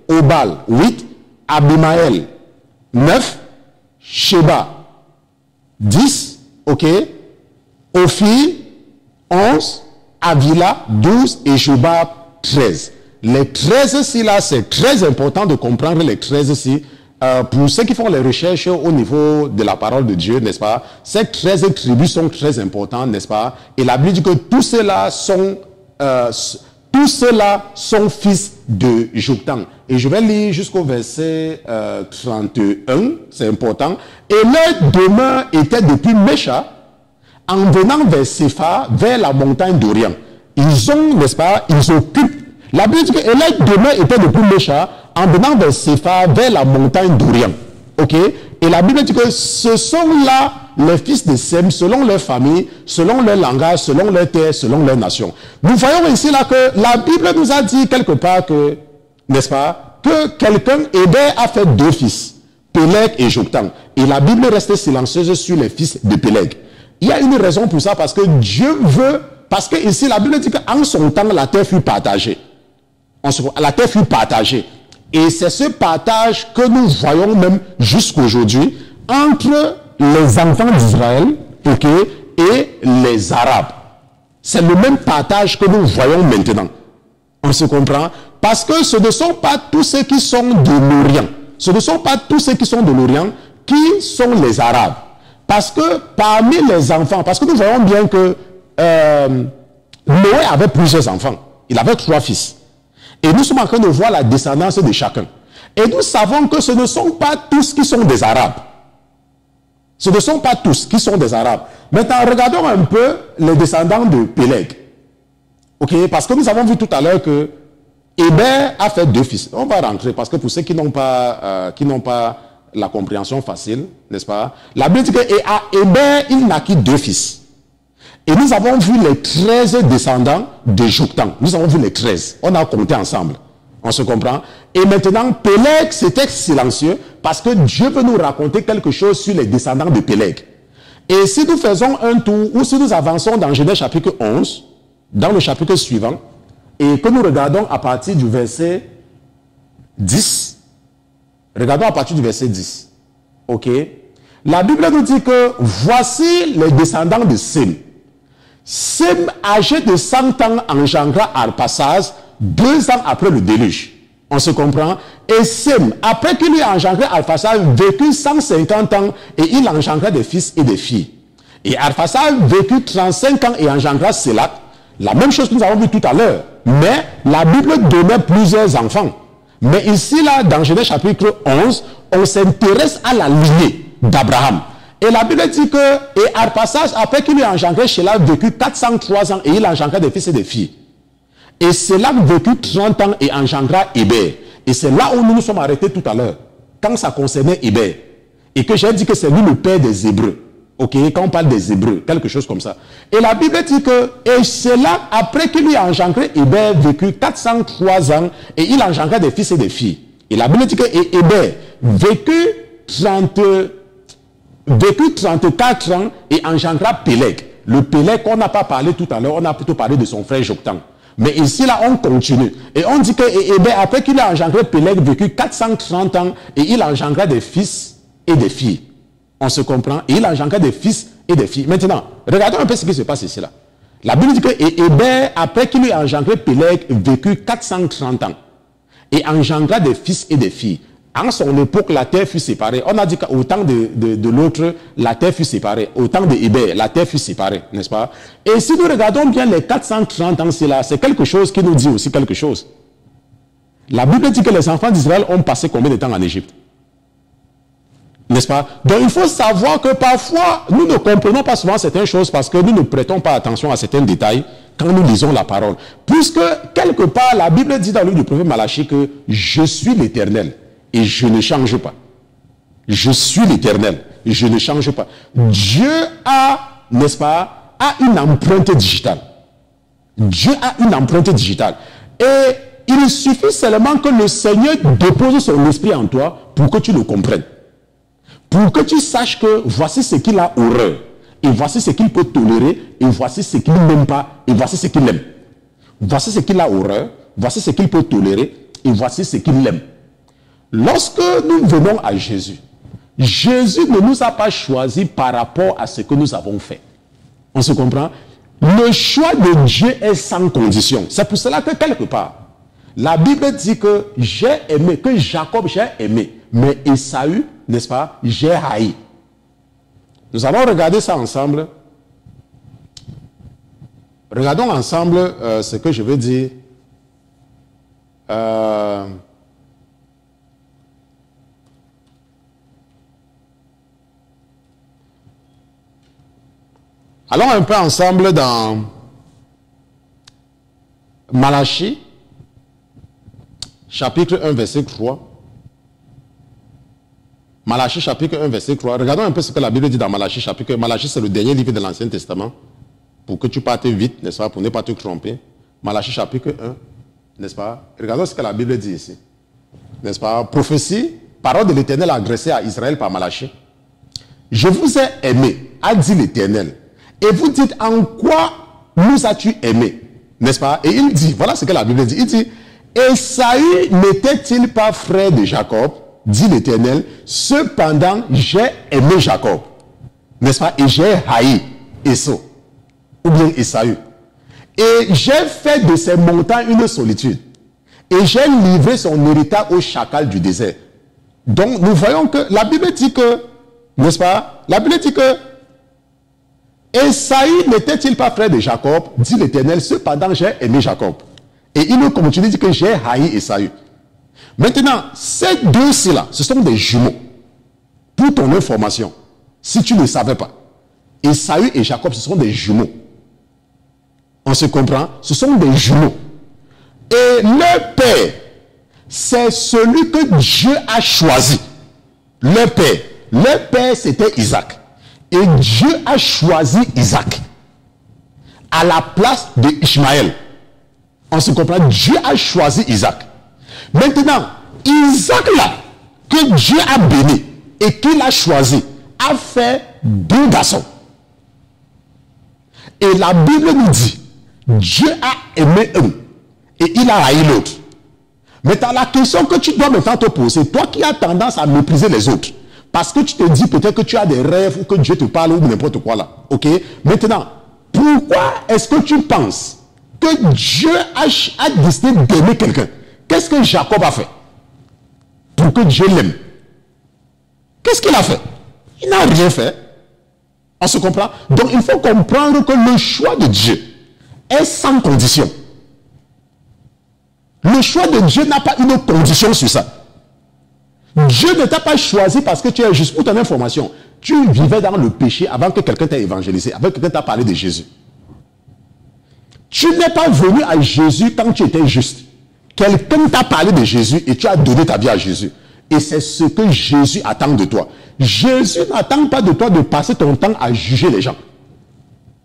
Obal 8, Abimaël 9, Sheba 10, ok, Ophir 11, Avila 12 et Shobab 13. Les 13-ci là, c'est très important de comprendre les 13-ci. Pour ceux qui font les recherches au niveau de la parole de Dieu, n'est-ce pas? Ces 13 tribus sont très importantes, n'est-ce pas? Et la Bible dit que tous ceux-là sont fils de Joktan. Et je vais lire jusqu'au verset 31, c'est important. Et leur demeure était depuis Mécha, en venant vers Séphar, vers la montagne d'Orient. Ils ont, n'est-ce pas, ils occupent. La Bible dit que leur demeure était depuis Mécha, en venant vers Séphar, vers la montagne d'Orient. Ok? Et la Bible dit que ce sont là les fils de Sem, selon leur famille, selon leur langage, selon leur terre, selon leur nation. Nous voyons ici là que la Bible nous a dit quelque part que, n'est-ce pas, que quelqu'un, Héber, a fait 2 fils, Péleg et Joktan. Et la Bible reste silencieuse sur les fils de Péleg. Il y a une raison pour ça, parce que Dieu veut, parce que ici la Bible dit qu'en son temps, la terre fut partagée. La terre fut partagée. Et c'est ce partage que nous voyons même jusqu'aujourd'hui entre les enfants d'Israël, ok, et les Arabes. C'est le même partage que nous voyons maintenant. On se comprend? Parce que ce ne sont pas tous ceux qui sont de l'Orient. Ce ne sont pas tous ceux qui sont de l'Orient qui sont les Arabes. Parce que parmi les enfants, parce que nous voyons bien que Noé avait plusieurs enfants. Il avait 3 fils. Et nous sommes en train de voir la descendance de chacun. Et nous savons que ce ne sont pas tous qui sont des Arabes. Ce ne sont pas tous qui sont des Arabes. Maintenant, regardons un peu les descendants de Péleg. Ok, parce que nous avons vu tout à l'heure que Héber a fait 2 fils. On va rentrer parce que pour ceux qui n'ont pas la compréhension facile, n'est-ce pas? La Bible dit qu'à Héber, il naquit 2 fils. Et nous avons vu les 13 descendants de Joktan. Nous avons vu les 13. On a compté ensemble. On se comprend? Et maintenant, Péleg, c'était silencieux parce que Dieu veut nous raconter quelque chose sur les descendants de Péleg. Et si nous faisons un tour, ou si nous avançons dans Genèse chapitre 11, dans le chapitre suivant, et que nous regardons à partir du verset 10, regardons à partir du verset 10, ok? La Bible nous dit que voici les descendants de Sem. Sem, âgé de 100 ans, engendra Arphaxad 2 ans après le déluge. On se comprend? Et Sem, après qu'il ait engendré Arphaxad, vécut 150 ans et il engendra des fils et des filles. Et Arphaxad vécut 35 ans et engendra Sélat. La même chose que nous avons vu tout à l'heure. Mais la Bible donnait plusieurs enfants. Mais ici, là, dans Genèse chapitre 11, on s'intéresse à la lignée d'Abraham. Et la Bible dit que, et Arphaxad, après qu'il ait engendré Sélat, vécut 403 ans et il engendra des fils et des filles. Et Sélat vécut 30 ans et engendra Héber. Et c'est là où nous nous sommes arrêtés tout à l'heure, quand ça concernait Héber. Et que j'ai dit que c'est lui le père des Hébreux. Ok, quand on parle des Hébreux, quelque chose comme ça. Et la Bible dit que, et Sélat, après qu'il lui a engendré Héber, vécut 403 ans et il engendra des fils et des filles. Et la Bible dit que Héber vécut 34 ans et engendra Péleg. Le Péleg qu'on n'a pas parlé tout à l'heure, on a plutôt parlé de son frère Joktan. Mais ici, là, on continue. Et on dit que Héber, après qu'il a engendré Péleg, vécut 430 ans et il engendra des fils et des filles. On se comprend? Et il engendra des fils et des filles. Maintenant, regardons un peu ce qui se passe ici, là. La Bible dit que Héber, après qu'il lui a engendré Péleg, vécut 430 ans et engendra des fils et des filles. En son époque, la terre fut séparée. On a dit qu'au temps de l'autre, la terre fut séparée. Au temps de Héber, la terre fut séparée, n'est-ce pas? Et si nous regardons bien les 430 ans, c'est quelque chose qui nous dit aussi quelque chose. La Bible dit que les enfants d'Israël ont passé combien de temps en Égypte? N'est-ce pas? Donc il faut savoir que parfois, nous ne comprenons pas souvent certaines choses parce que nous ne prêtons pas attention à certains détails quand nous lisons la parole. Puisque, quelque part, la Bible dit dans le livre du prophète Malachie que je suis l'Éternel. Et je ne change pas. Je suis l'Éternel. Et je ne change pas. Dieu a, n'est-ce pas, a une empreinte digitale. Dieu a une empreinte digitale. Et il suffit seulement que le Seigneur dépose son esprit en toi pour que tu le comprennes. Pour que tu saches que voici ce qu'il a horreur. Et voici ce qu'il peut tolérer. Et voici ce qu'il n'aime pas. Et voici ce qu'il aime. Voici ce qu'il a horreur. Voici ce qu'il peut tolérer. Et voici ce qu'il aime. Lorsque nous venons à Jésus, Jésus ne nous a pas choisis par rapport à ce que nous avons fait. On se comprend? Le choix de Dieu est sans condition. C'est pour cela que quelque part, la Bible dit que j'ai aimé, que Jacob j'ai aimé, mais Ésaü, n'est-ce pas, j'ai haï. Nous allons regarder ça ensemble. Regardons ensemble ce que je veux dire. Allons un peu ensemble dans Malachie, chapitre 1, verset 3. Malachie, chapitre 1, verset 3. Regardons un peu ce que la Bible dit dans Malachie, chapitre 1. Malachie, c'est le dernier livre de l'Ancien Testament. Pour que tu partes vite, n'est-ce pas, pour ne pas te tromper. Malachie, chapitre 1, n'est-ce pas? Regardons ce que la Bible dit ici. N'est-ce pas? Prophétie, parole de l'Éternel adressée à Israël par Malachie. Je vous ai aimé, a dit l'Éternel. Et vous dites, en quoi nous as-tu aimé? N'est-ce pas? Et il dit, voilà ce que la Bible dit. Il dit, Esaü n'était-il pas frère de Jacob? Dit l'Éternel. Cependant, j'ai aimé Jacob. N'est-ce pas? Et j'ai haï Esau. Ou bien Esaü. Et j'ai fait de ses montagnes une solitude. Et j'ai livré son héritage au chacal du désert. Donc, nous voyons que la Bible dit que, n'est-ce pas? La Bible dit que Esaü n'était-il pas frère de Jacob? Dit l'Éternel, cependant j'ai aimé Jacob. Et il nous continue de dire que j'ai haï Esaü. Maintenant, ces deux-ci-là, ce sont des jumeaux. Pour ton information, si tu ne savais pas, Esaü et Jacob, ce sont des jumeaux. On se comprend? Ce sont des jumeaux. Et leur père, c'est celui que Dieu a choisi. Leur père, c'était Isaac. Et Dieu a choisi Isaac à la place d'Ishmaël. On se comprend? Dieu a choisi Isaac. Maintenant, Isaac là, que Dieu a béni et qu'il a choisi, a fait deux garçons. Et la Bible nous dit, Dieu a aimé un et il a haï l'autre. Maintenant, la question que tu dois maintenant te poser, toi qui as tendance à mépriser les autres, parce que tu te dis peut-être que tu as des rêves ou que Dieu te parle ou n'importe quoi là. Ok? Maintenant, pourquoi est-ce que tu penses que Dieu a décidé d'aimer quelqu'un? Qu'est-ce que Jacob a fait pour que Dieu l'aime? Qu'est-ce qu'il a fait? Il n'a rien fait. On se comprend? Donc il faut comprendre que le choix de Dieu est sans condition. Le choix de Dieu n'a pas une condition sur ça. Dieu ne t'a pas choisi parce que tu es juste. Pour ton information, tu vivais dans le péché avant que quelqu'un t'ait évangélisé, avant que quelqu'un t'a parlé de Jésus. Tu n'es pas venu à Jésus quand tu étais juste. Quelqu'un t'a parlé de Jésus et tu as donné ta vie à Jésus. Et c'est ce que Jésus attend de toi. Jésus n'attend pas de toi de passer ton temps à juger les gens.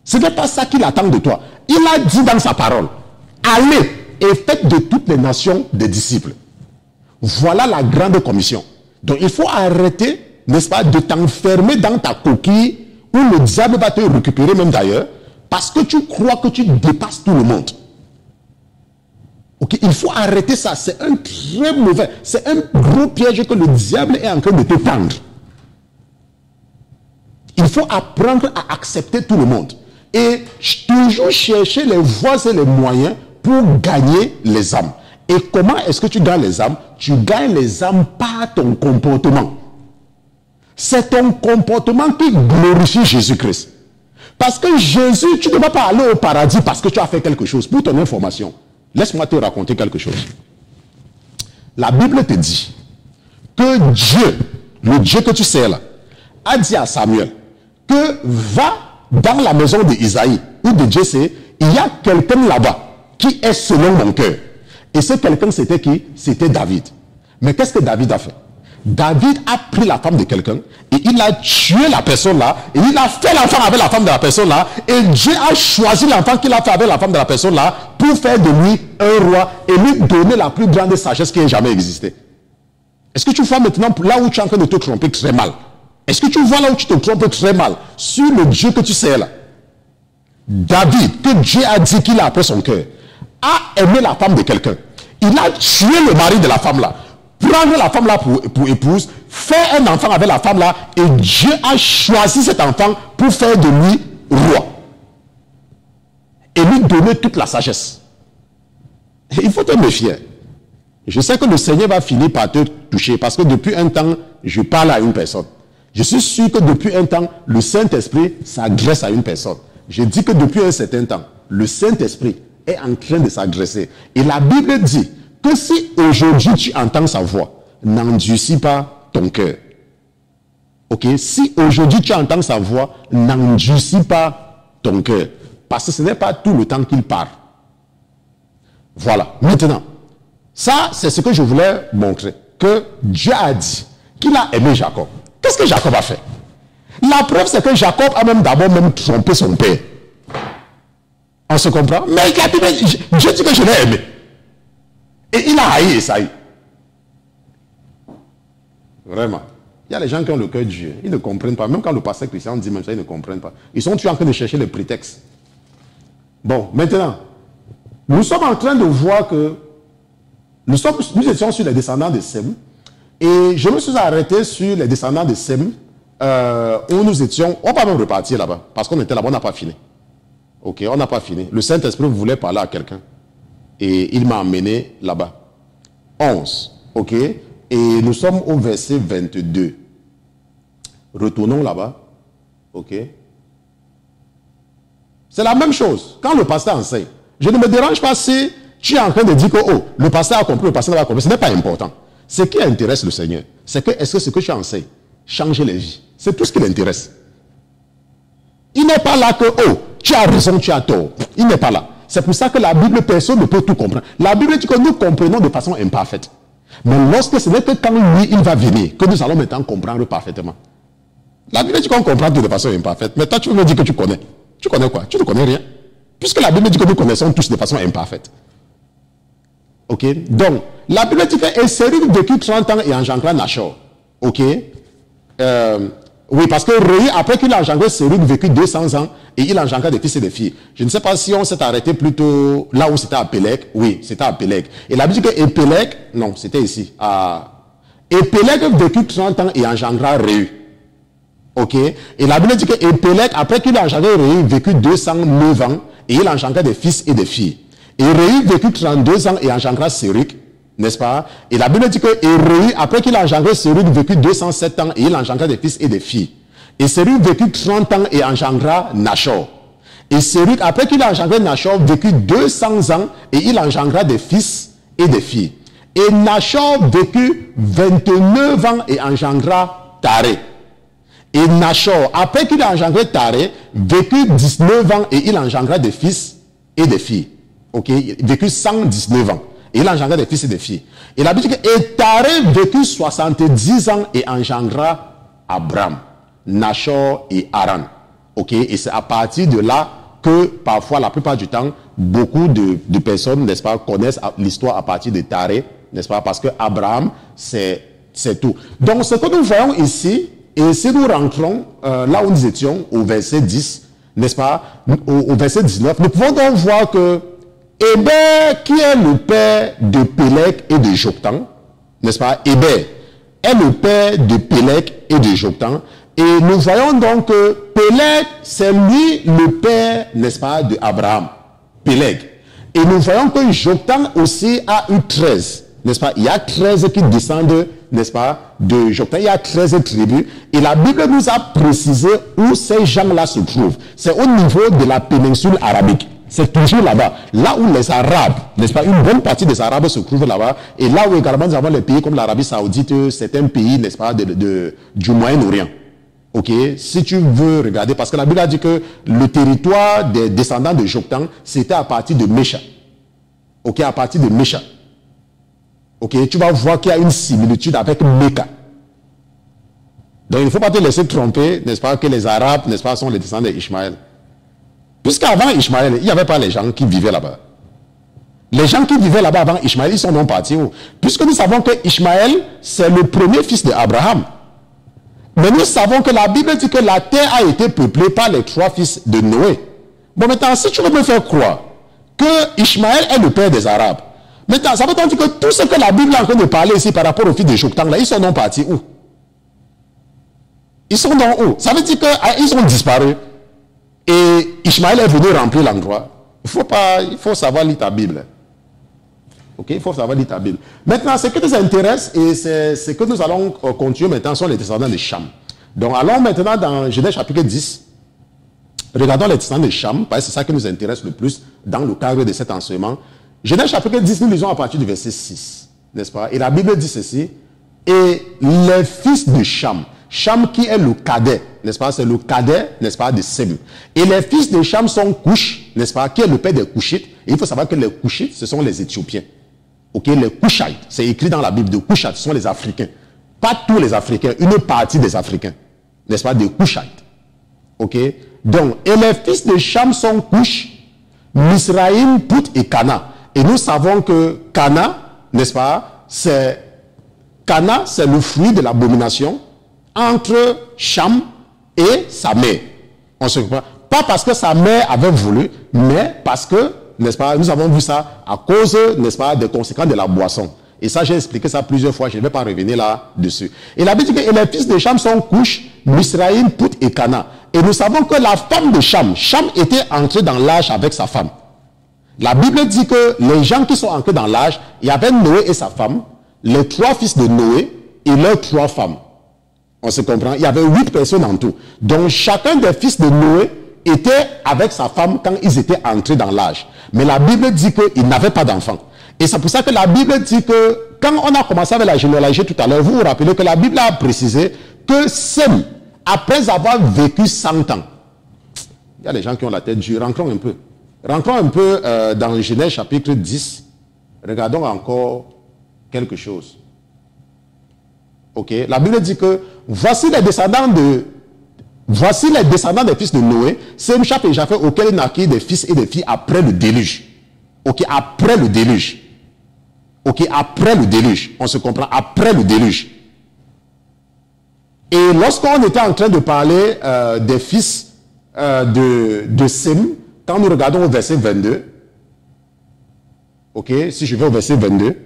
Ce n'est pas ça qu'il attend de toi. Il a dit dans sa parole, allez et faites de toutes les nations des disciples. Voilà la grande commission. Donc il faut arrêter, n'est-ce pas, de t'enfermer dans ta coquille où le diable va te récupérer même d'ailleurs, parce que tu crois que tu dépasses tout le monde. Ok, il faut arrêter ça. C'est un très mauvais, c'est un gros piège que le diable est en train de te tendre. Il faut apprendre à accepter tout le monde. Et toujours chercher les voies et les moyens pour gagner les âmes. Et comment est-ce que tu gagnes les âmes? Tu gagnes les âmes par ton comportement. C'est ton comportement qui glorifie Jésus-Christ. Parce que Jésus, tu ne vas pas aller au paradis parce que tu as fait quelque chose. Pour ton information, laisse-moi te raconter quelque chose. La Bible te dit que Dieu, le Dieu que tu sais là, a dit à Samuel que va dans la maison d'Isaïe ou de Jessé, il y a quelqu'un là-bas qui est selon mon cœur. Et ce quelqu'un, c'était qui? C'était David. Mais qu'est-ce que David a fait? David a pris la femme de quelqu'un et il a tué la personne là et il a fait l'enfant avec la femme de la personne là et Dieu a choisi l'enfant qu'il a fait avec la femme de la personne là pour faire de lui un roi et lui donner la plus grande sagesse qui ait jamais existé. Est-ce que tu vois maintenant là où tu es en train de te tromper très mal? Est-ce que tu vois là où tu te trompes très mal sur le Dieu que tu sais là? David, que Dieu a dit qu'il a après son cœur, a aimé la femme de quelqu'un. Il a tué le mari de la femme là, prendre la femme là pour épouse, faire un enfant avec la femme là, et Dieu a choisi cet enfant pour faire de lui roi. Et lui donner toute la sagesse. Et il faut te méfier. Je sais que le Seigneur va finir par te toucher, parce que depuis un temps, je parle à une personne. Je suis sûr que depuis un temps, le Saint-Esprit s'agresse à une personne. Je dis que depuis un certain temps, le Saint-Esprit est en train de s'agresser. Et la Bible dit que si aujourd'hui tu entends sa voix, n'endurcis pas ton cœur. Ok? Si aujourd'hui tu entends sa voix, n'endurcis pas ton cœur. Parce que ce n'est pas tout le temps qu'il part. Voilà. Maintenant, ça, c'est ce que je voulais montrer. Que Dieu a dit qu'il a aimé Jacob. Qu'est-ce que Jacob a fait? La preuve, c'est que Jacob a même d'abord trompé son père. On se comprend? Mais Dieu dit que je l'ai aimé. Et il a haï Esaïe. Vraiment. Il y a les gens qui ont le cœur de Dieu. Ils ne comprennent pas. Même quand le pasteur Christian dit même ça, ils ne comprennent pas. Ils sont toujours en train de chercher les prétextes. Bon, maintenant, nous sommes en train de voir que nous étions sur les descendants de Sem. Et je me suis arrêté sur les descendants de Sem, où nous étions. On va même repartir là-bas. Parce qu'on était là-bas, on n'a pas fini. Ok, on n'a pas fini. Le Saint-Esprit voulait parler à quelqu'un. Et il m'a emmené là-bas. 11. Ok. Et nous sommes au verset 22. Retournons là-bas. Ok. C'est la même chose. Quand le pasteur enseigne, je ne me dérange pas si tu es en train de dire que oh, le pasteur a compris, le pasteur n'a pas compris. Ce n'est pas important. Ce qui intéresse le Seigneur, c'est que est-ce que ce que tu enseignes change les vies? C'est tout ce qui l'intéresse. Il n'est pas là que oh, tu as raison, tu as tort. Il n'est pas là. C'est pour ça que la Bible, personne ne peut tout comprendre. La Bible dit que nous comprenons de façon imparfaite. Mais lorsque ce n'est que quand lui, il va venir, que nous allons maintenant comprendre parfaitement. La Bible dit qu'on comprend tout de façon imparfaite. Mais toi, tu veux me dire que tu connais. Tu connais quoi? Tu ne connais rien. Puisque la Bible dit que nous connaissons tous de façon imparfaite. Ok? Donc, la Bible dit que Séruc vécut 30 ans et engendra Nachor. Ok? Oui, parce que Reu, après qu'il a engendré Séruc, vécut 200 ans et il engendra des fils et des filles. Je ne sais pas si on s'est arrêté plutôt là où c'était à Pélec. Oui, c'était à Pélec. Et la Bible dit que Épélec, non, c'était ici. Épélec vécut 30 ans et engendra Reu. Ok? Et la Bible dit que Épélec, après qu'il a engendré Reu, vécut 209 ans et il engendra des fils et des filles. Et Reu vécut 32 ans et engendra Séruc. N'est-ce pas? Et la Bible dit que Reu, après qu'il a engendré Séruc, vécut 207 ans et il engendra des fils et des filles. Et Séruc vécut 30 ans et engendra Nachor. Et Séruc, après qu'il a engendré Nachor, vécut 200 ans et il engendra des fils et des filles. Et Nachor vécut 29 ans et engendra Taré. Et Nachor, après qu'il a engendré Taré, vécut 19 ans et il engendra des fils et des filles. Ok? Vécut 119 ans. Et il engendra des fils et des filles. Et la Bible dit que Taré vécut 70 ans et engendra Abraham, Nachor et Haran. Ok? Et c'est à partir de là que parfois, la plupart du temps, beaucoup de personnes, n'est-ce pas, connaissent l'histoire à partir de Taré, n'est-ce pas? Parce que Abraham, c'est tout. Donc, ce que nous voyons ici, et si nous rentrons là où nous étions, au verset 10, n'est-ce pas? Au verset 19, nous pouvons donc voir que Héber, qui est le père de Pélec et de Joktan, n'est-ce pas? Héber est le père de Pélec et de Joktan. Et nous voyons donc que Pélec, c'est lui le père, n'est-ce pas, de Abraham. Pélec. Et nous voyons que Joktan aussi a eu 13, n'est-ce pas? Il y a 13 qui descendent, n'est-ce pas, de Joktan. Il y a 13 tribus. Et la Bible nous a précisé où ces gens-là se trouvent. C'est au niveau de la péninsule arabique. C'est toujours là-bas. Là où les Arabes, n'est-ce pas, une bonne partie des Arabes se trouvent là-bas. Et là où également nous avons les pays comme l'Arabie Saoudite, certains pays, n'est-ce pas, du Moyen-Orient. Ok? Si tu veux regarder, parce que la Bible a dit que le territoire des descendants de Joktan, c'était à partir de Mécha. Ok? À partir de Mécha. Ok? Tu vas voir qu'il y a une similitude avec Mecca. Donc il ne faut pas te laisser tromper, n'est-ce pas, que les Arabes, n'est-ce pas, sont les descendants d'Ishmaël. Puisqu'avant Ishmaël, il n'y avait pas les gens qui vivaient là-bas. Les gens qui vivaient là-bas avant Ishmaël, ils sont non partis où? Puisque nous savons que Ishmaël, c'est le premier fils d'Abraham. Mais nous savons que la Bible dit que la terre a été peuplée par les 3 fils de Noé. Bon, maintenant, si tu veux me faire croire que Ishmaël est le père des Arabes, maintenant, ça veut donc dire que tout ce que la Bible est en train de parler ici par rapport aux fils de Joktan, là, ils sont non partis où? Ils sont dans où? Ça veut dire qu'ils ont disparu. Et Ishmaël est venu remplir l'endroit. Il faut savoir lire ta Bible. Ok, il faut savoir lire ta Bible. Maintenant, ce qui nous intéresse, et c'est ce que nous allons continuer maintenant, sont les descendants de Cham. Donc, allons maintenant dans Genèse chapitre 10. Regardons les descendants de Cham, parce que c'est ça qui nous intéresse le plus dans le cadre de cet enseignement. Genèse chapitre 10, nous lisons à partir du verset 6. N'est-ce pas? Et la Bible dit ceci. Et les fils de Cham, Cham qui est le cadet, n'est-ce pas, c'est le cadet, n'est-ce pas, de Sem. Et les fils de Cham sont Couch, n'est-ce pas, qui est le père des Couchites. Et il faut savoir que les Couchites, ce sont les Éthiopiens. Ok, les Couchites, c'est écrit dans la Bible de Couchites, ce sont les Africains. Pas tous les Africains, une partie des Africains, n'est-ce pas, des Couchites. Ok, donc, et les fils de Cham sont Couch, Misraïm, Pout et Cana. Et nous savons que Cana, n'est-ce pas, c'est le fruit de l'abomination entre Cham et sa mère. On se comprend. Pas parce que sa mère avait voulu, mais parce que, n'est-ce pas, nous avons vu ça à cause, n'est-ce pas, des conséquences de la boisson. Et ça, j'ai expliqué ça plusieurs fois, je ne vais pas revenir là-dessus. Et la Bible dit que les fils de Cham sont Couch, Misraïm, Pout et Cana. Et nous savons que la femme de Cham était entrée dans l'âge avec sa femme. La Bible dit que les gens qui sont entrés dans l'âge, il y avait Noé et sa femme, les 3 fils de Noé et leurs 3 femmes. On se comprend? Il y avait 8 personnes en tout. Donc chacun des fils de Noé était avec sa femme quand ils étaient entrés dans l'âge. Mais la Bible dit qu'ils n'avaient pas d'enfants. Et c'est pour ça que la Bible dit que quand on a commencé avec la généalogie tout à l'heure, vous vous rappelez que la Bible a précisé que Sem, après avoir vécu 100 ans, il y a des gens qui ont la tête dure, rentrons un peu. Rentrons un peu dans Genèse chapitre 10. Regardons encore quelque chose. Ok, la Bible dit que voici les descendants des fils de Noé, Sem, Cham et Japheth, auxquels il naquit des fils et des filles après le déluge. Ok, après le déluge. Ok, après le déluge. On se comprend, après le déluge. Et lorsqu'on était en train de parler des fils de Sem, quand nous regardons au verset 22, ok, si je vais au verset 22,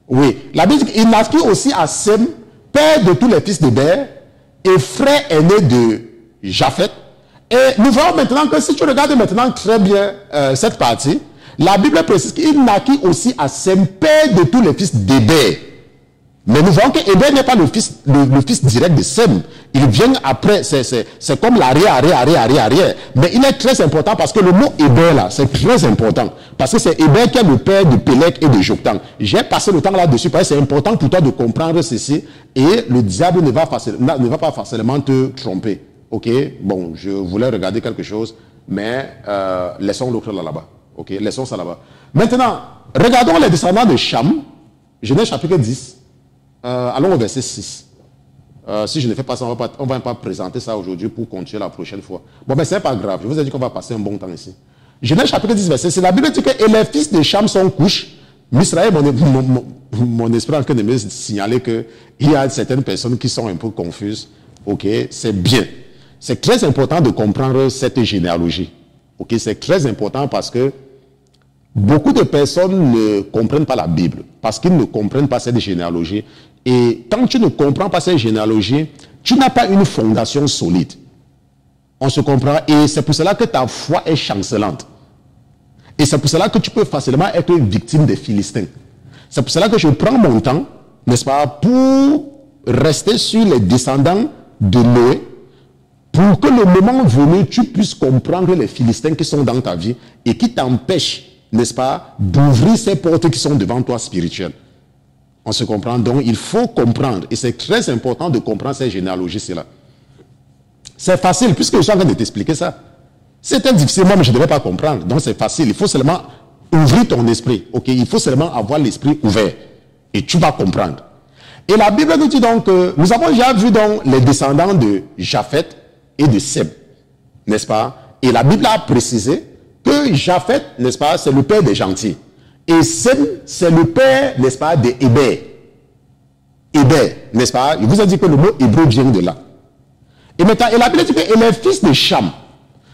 oui, la Bible dit qu'il naquit aussi à Sem, père de tous les fils de Ber, et frère aîné de Japheth. Et nous voyons maintenant que si tu regardes maintenant très bien cette partie, la Bible précise qu'il naquit aussi à Sem, père de tous les fils d'Héber. Mais nous voyons que Héber n'est pas le fils direct de Sem. Il vient après, c'est comme l'arrière. Mais il est très important parce que le mot Héber là, c'est très important. Parce que c'est Héber qui est le père de Pélec et de Joktan. J'ai passé le temps là-dessus parce que c'est important pour toi de comprendre ceci. Et le diable ne va pas facilement te tromper. Ok, bon, je voulais regarder quelque chose, mais laissons l'autre là-bas. Ok, laissons ça là-bas. Maintenant, regardons les descendants de Cham, Genèse chapitre 10. Allons au verset 6. Si je ne fais pas ça, on ne va pas présenter ça aujourd'hui pour continuer la prochaine fois. Bon, mais ce n'est pas grave. Je vous ai dit qu'on va passer un bon temps ici. Genèse chapitre 10, verset 6. La Bible dit que et les fils de Cham sont Couch. Misraël, mon esprit est en train de me signaler qu'il y a certaines personnes qui sont un peu confuses. Ok, c'est bien. C'est très important de comprendre cette généalogie. Ok, c'est très important parce que beaucoup de personnes ne comprennent pas la Bible parce qu'ils ne comprennent pas cette généalogie. Et quand tu ne comprends pas cette généalogie, tu n'as pas une fondation solide. On se comprend. Et c'est pour cela que ta foi est chancelante. Et c'est pour cela que tu peux facilement être victime des Philistins. C'est pour cela que je prends mon temps, n'est-ce pas, pour rester sur les descendants de Noé, pour que le moment venu, tu puisses comprendre les Philistins qui sont dans ta vie et qui t'empêchent, n'est-ce pas, d'ouvrir ces portes qui sont devant toi spirituelles. On se comprend. Donc, il faut comprendre. Et c'est très important de comprendre ces généalogies-là. C'est facile, puisque je suis en train de t'expliquer ça. C'était difficile, moi, mais je ne devais pas comprendre. Donc, c'est facile. Il faut seulement ouvrir ton esprit. Ok, il faut seulement avoir l'esprit ouvert. Et tu vas comprendre. Et la Bible nous dit donc que nous avons déjà vu donc les descendants de Japheth et de Sem. N'est-ce pas? Et la Bible a précisé que Japheth, n'est-ce pas, c'est le père des gentils. Et Sem, c'est le père, n'est-ce pas, de Héber. Héber, n'est-ce pas? Il vous a dit que le mot hébreu vient de là. Et maintenant, et la Bible dit que et les fils de Cham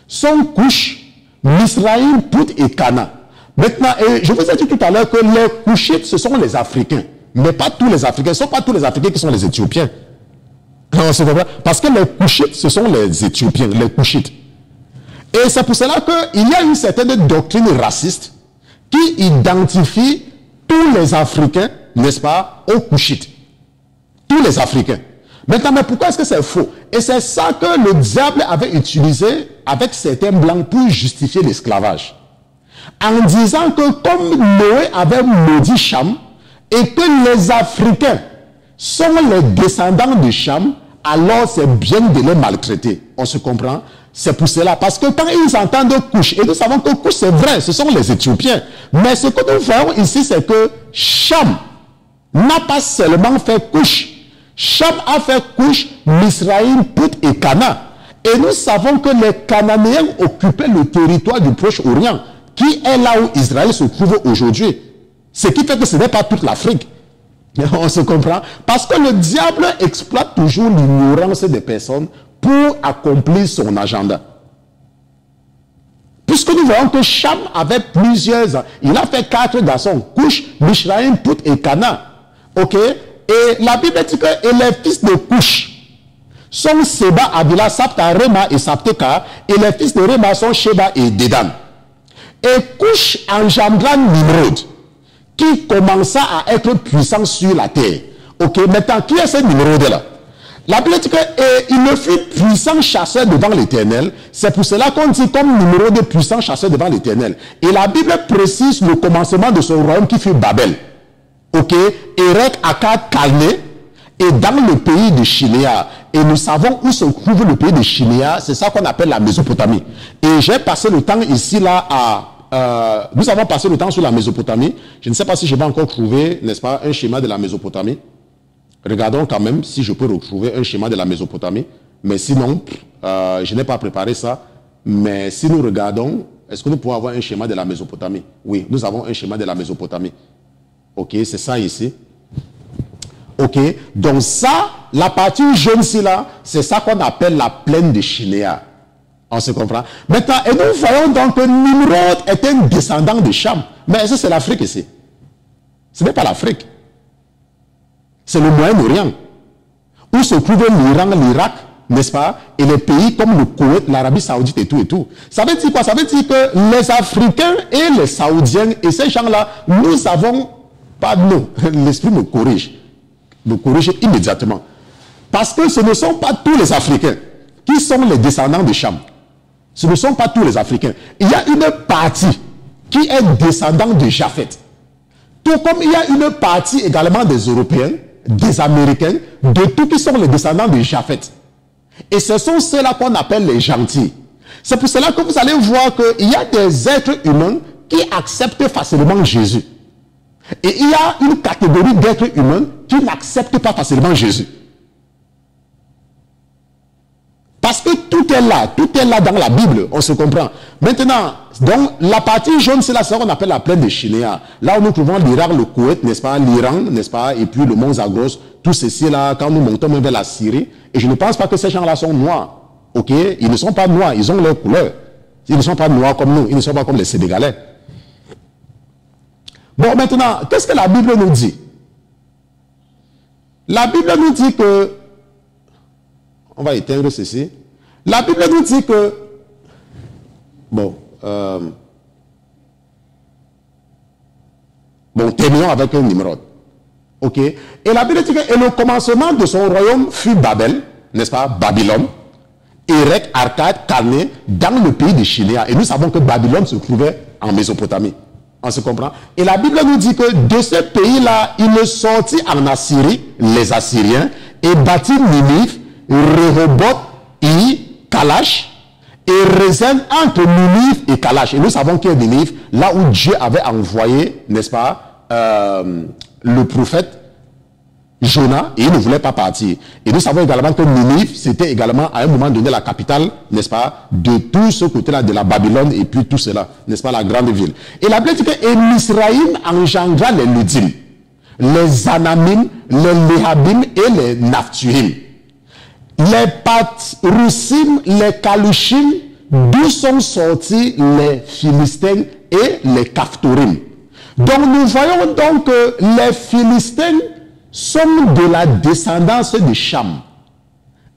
sont Couch, Misraïm, Pout et Cana. Maintenant, je vous ai dit tout à l'heure que les Couchites, ce sont les Africains. Mais pas tous les Africains. Ce ne sont pas tous les Africains qui sont les Éthiopiens. Non, c'est vrai. Parce que les Couchites, ce sont les Éthiopiens, les Couchites. Et c'est pour cela qu'il y a une certaine doctrine raciste qui identifie tous les Africains, n'est-ce pas, aux Couchites. Tous les Africains. Maintenant, mais pourquoi est-ce que c'est faux? Et c'est ça que le diable avait utilisé avec certains blancs pour justifier l'esclavage. En disant que comme Noé avait maudit Cham, et que les Africains sont les descendants de Cham, alors c'est bien de les maltraiter. On se comprend? C'est pour cela. Parce que quand ils entendent Couche, et nous savons que Couche c'est vrai, ce sont les Éthiopiens. Mais ce que nous voyons ici, c'est que Cham n'a pas seulement fait Couche. Cham a fait Couche, Misraïm, Pout et Cana. Et nous savons que les Cananéens occupaient le territoire du Proche-Orient, qui est là où Israël se trouve aujourd'hui. Ce qui fait que ce n'est pas toute l'Afrique. On se comprend? Parce que le diable exploite toujours l'ignorance des personnes pour accomplir son agenda. Puisque nous voyons que Cham avait plusieurs... Il a fait 4 garçons. Couche, Mishraïm, Pout et Cana. Ok? Et la Bible dit que les fils de Couche sont Seba, Avila, Sapta, Rema et Sapteka. Et les fils de Rema sont Sheba et Dedan. Et Couche engendra Nimrod, qui commença à être puissant sur la terre. Ok, maintenant, qui est ce Nimrod-là? La Bible dit qu'il ne fut puissant chasseur devant l'Éternel. C'est pour cela qu'on dit comme Nimrod puissant chasseur devant l'Éternel. Et la Bible précise le commencement de son royaume qui fut Babel. Ok, Erech, Akkad, Calné, et dans le pays de Chinéa. Et nous savons où se trouve le pays de Chinéa. C'est ça qu'on appelle la Mésopotamie. Et j'ai passé le temps ici là à... nous avons passé le temps sur la Mésopotamie. Je ne sais pas si je vais encore trouver, n'est-ce pas, un schéma de la Mésopotamie. Regardons quand même si je peux retrouver un schéma de la Mésopotamie. Mais sinon, je n'ai pas préparé ça. Mais si nous regardons, est-ce que nous pouvons avoir un schéma de la Mésopotamie? Oui, nous avons un schéma de la Mésopotamie. Ok, c'est ça ici. Ok, donc ça, la partie jaune-ci là, c'est ça qu'on appelle la plaine de Chinéa. On se comprend? Maintenant, et nous voyons donc que Nimrod est un descendant de Cham. Mais est-ce que c'est l'Afrique ici? Ce n'est pas l'Afrique. C'est le Moyen-Orient. Où se trouve l'Iran, l'Irak, n'est-ce pas? Et les pays comme le Koweït, l'Arabie Saoudite et tout et tout. Ça veut dire quoi? Ça veut dire que les Africains et les Saoudiens et ces gens-là, nous avons pas nous. L'esprit me corrige immédiatement. Parce que ce ne sont pas tous les Africains qui sont les descendants de Cham. Ce ne sont pas tous les Africains. Il y a une partie qui est descendant de Japhet. Tout comme il y a une partie également des Européens, des Américains, de tous qui sont les descendants de Japhet. Et ce sont ceux-là qu'on appelle les gentils. C'est pour cela que vous allez voir qu'il y a des êtres humains qui acceptent facilement Jésus. Et il y a une catégorie d'êtres humains qui n'acceptent pas facilement Jésus. Parce que tout est là dans la Bible, on se comprend. Maintenant, donc, la partie jaune, c'est là ce qu'on appelle la plaine de Chinéa. Là où nous trouvons l'Irak, le Koweït, n'est-ce pas, l'Iran, n'est-ce pas, et puis le mont Zagros, tout ceci là, quand nous montons même vers la Syrie, et je ne pense pas que ces gens-là sont noirs, ok? Ils ne sont pas noirs, ils ont leur couleur. Ils ne sont pas noirs comme nous, ils ne sont pas comme les Sénégalais. Bon, maintenant, qu'est-ce que la Bible nous dit? La Bible nous dit que... On va éteindre ceci. La Bible nous dit que... Bon, terminons avec un Nimrod. Ok? Et la Bible dit que et le commencement de son royaume fut Babel, n'est-ce pas? Babylone, Erech, Akkad, Calné, dans le pays de Chinéa. Et nous savons que Babylone se trouvait en Mésopotamie. On se comprend? Et la Bible nous dit que de ce pays-là, il sortit en Assyrie, les Assyriens, et bâtit Ninive, Rehoboth, Kalash, et Rézin entre Ninive et Kalash. Et nous savons qu'il y a Ninive, là où Dieu avait envoyé, n'est-ce pas, le prophète Jonah, et il ne voulait pas partir. Et nous savons également que Ninive, c'était également à un moment donné la capitale, n'est-ce pas, de tout ce côté-là, de la Babylone, et puis tout cela, n'est-ce pas, la grande ville. Et la Bible dit que Misraïm engendra les Ludim, les Anamim, les Lehabim et les Naphtuhim. Les Patroussim, les Kalushim, d'où sont sortis les Philistins et les Caphtorim. Donc nous voyons donc que les Philistins sont de la descendance de Cham.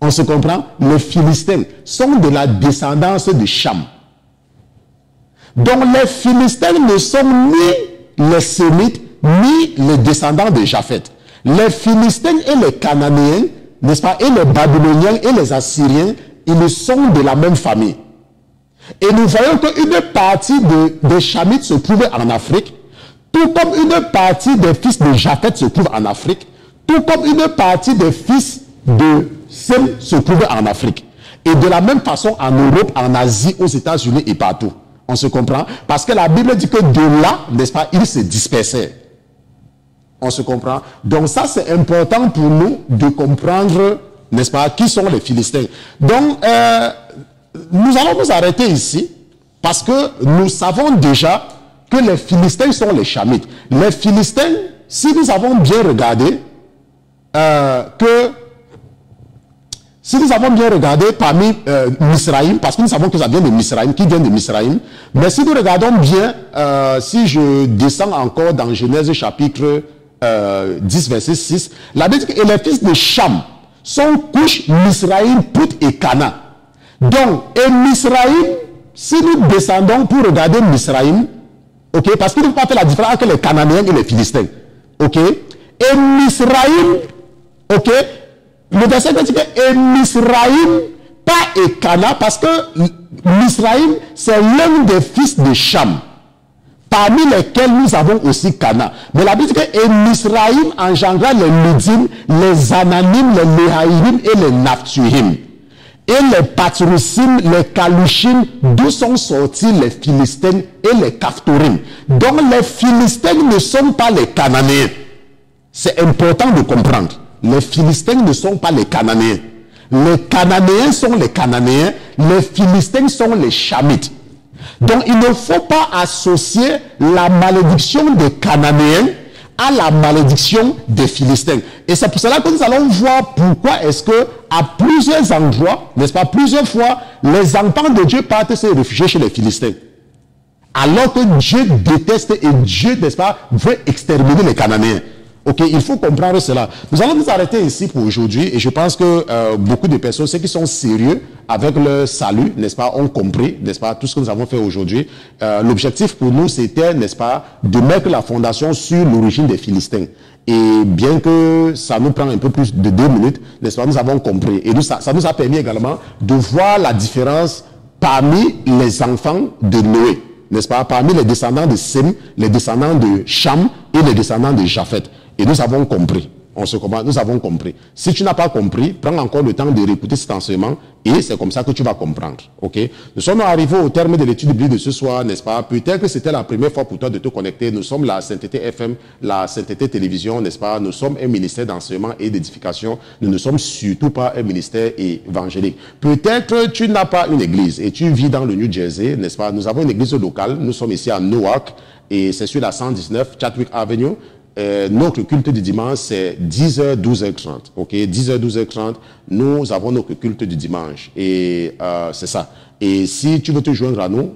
On se comprend? Les Philistins sont de la descendance de Cham. Donc les Philistins ne sont ni les Sémites, ni les descendants de Japhet. Les Philistins et les Cananéens, n'est-ce pas, et les Babyloniens et les Assyriens, ils sont de la même famille. Et nous voyons qu'une partie des Chamites se trouve en Afrique, tout comme une partie des fils de Japhet se trouve en Afrique, Tout comme une partie des fils de Sem se trouvent en Afrique. Et de la même façon en Europe, en Asie, aux États-Unis et partout. On se comprend? Parce que la Bible dit que de là, n'est-ce pas, ils se dispersaient. On se comprend? Donc ça, c'est important pour nous de comprendre, n'est-ce pas, qui sont les Philistins. Donc, nous allons nous arrêter ici parce que nous savons déjà que les Philistins sont les Chamites. Les Philistins, si nous avons bien regardé, si nous avons bien regardé parmi Misraïm, parce que nous savons que ça vient de Misraïm, qui vient de Misraïm, mais si nous regardons bien, si je descends encore dans Genèse chapitre 10, verset 6, la Bible dit que les fils de Cham sont Couche, Misraïm, Pout et Cana. Donc, et Misraïm, si nous descendons pour regarder Misraïm, ok, parce qu'il ne faut pas faire la différence entre les Cananéens et les Philistins, ok, et Misraïm, ok, le verset dit que et Misraïm, pas et Cana, parce que Misraïm, c'est l'un des fils de Cham, parmi lesquels nous avons aussi Cana. Mais la Bible dit que et Misraïm engendra les Ludim, les Ananim, les Lehaïm et les Naphtuhim. Et les Patrusim, les Kalushim, d'où sont sortis les Philistins et les Caphtorim. Donc les Philistins ne sont pas les Cananéens. C'est important de comprendre. Les Philistins ne sont pas les Cananéens. Les Cananéens sont les Cananéens. Les Philistins sont les Chamites. Donc il ne faut pas associer la malédiction des Cananéens à la malédiction des Philistins. Et c'est pour cela que nous allons voir pourquoi est-ce que à plusieurs endroits, n'est-ce pas, plusieurs fois, les enfants de Dieu partent se réfugier chez les Philistins. Alors que Dieu déteste et Dieu, n'est-ce pas, veut exterminer les Cananéens. Ok, il faut comprendre cela. Nous allons nous arrêter ici pour aujourd'hui et je pense que beaucoup de personnes, ceux qui sont sérieux avec le salut, n'est-ce pas, ont compris, n'est-ce pas, tout ce que nous avons fait aujourd'hui. L'objectif pour nous, c'était, n'est-ce pas, de mettre la fondation sur l'origine des Philistins. Et bien que ça nous prend un peu plus de 2 minutes, n'est-ce pas, nous avons compris. Et nous, ça nous a permis également de voir la différence parmi les enfants de Noé, n'est-ce pas, parmi les descendants de Sem, les descendants de Cham et les descendants de Japhet. Et nous avons compris. On se comprend, nous avons compris. Si tu n'as pas compris, prends encore le temps de réécouter cet enseignement et c'est comme ça que tu vas comprendre. Ok? Nous sommes arrivés au terme de l'étude biblique de ce soir, n'est-ce pas? Peut-être que c'était la première fois pour toi de te connecter. Nous sommes la Sainteté FM, la Sainteté Télévision, n'est-ce pas? Nous sommes un ministère d'enseignement et d'édification. Nous ne sommes surtout pas un ministère évangélique. Peut-être tu n'as pas une église et tu vis dans le New Jersey, n'est-ce pas? Nous avons une église locale. Nous sommes ici à Newark et c'est sur la 119 Chadwick Avenue. Notre culte du dimanche, c'est 10h, 12h30. Ok, 10h, 12h30, nous avons notre culte du dimanche. Et c'est ça. Et si tu veux te joindre à nous,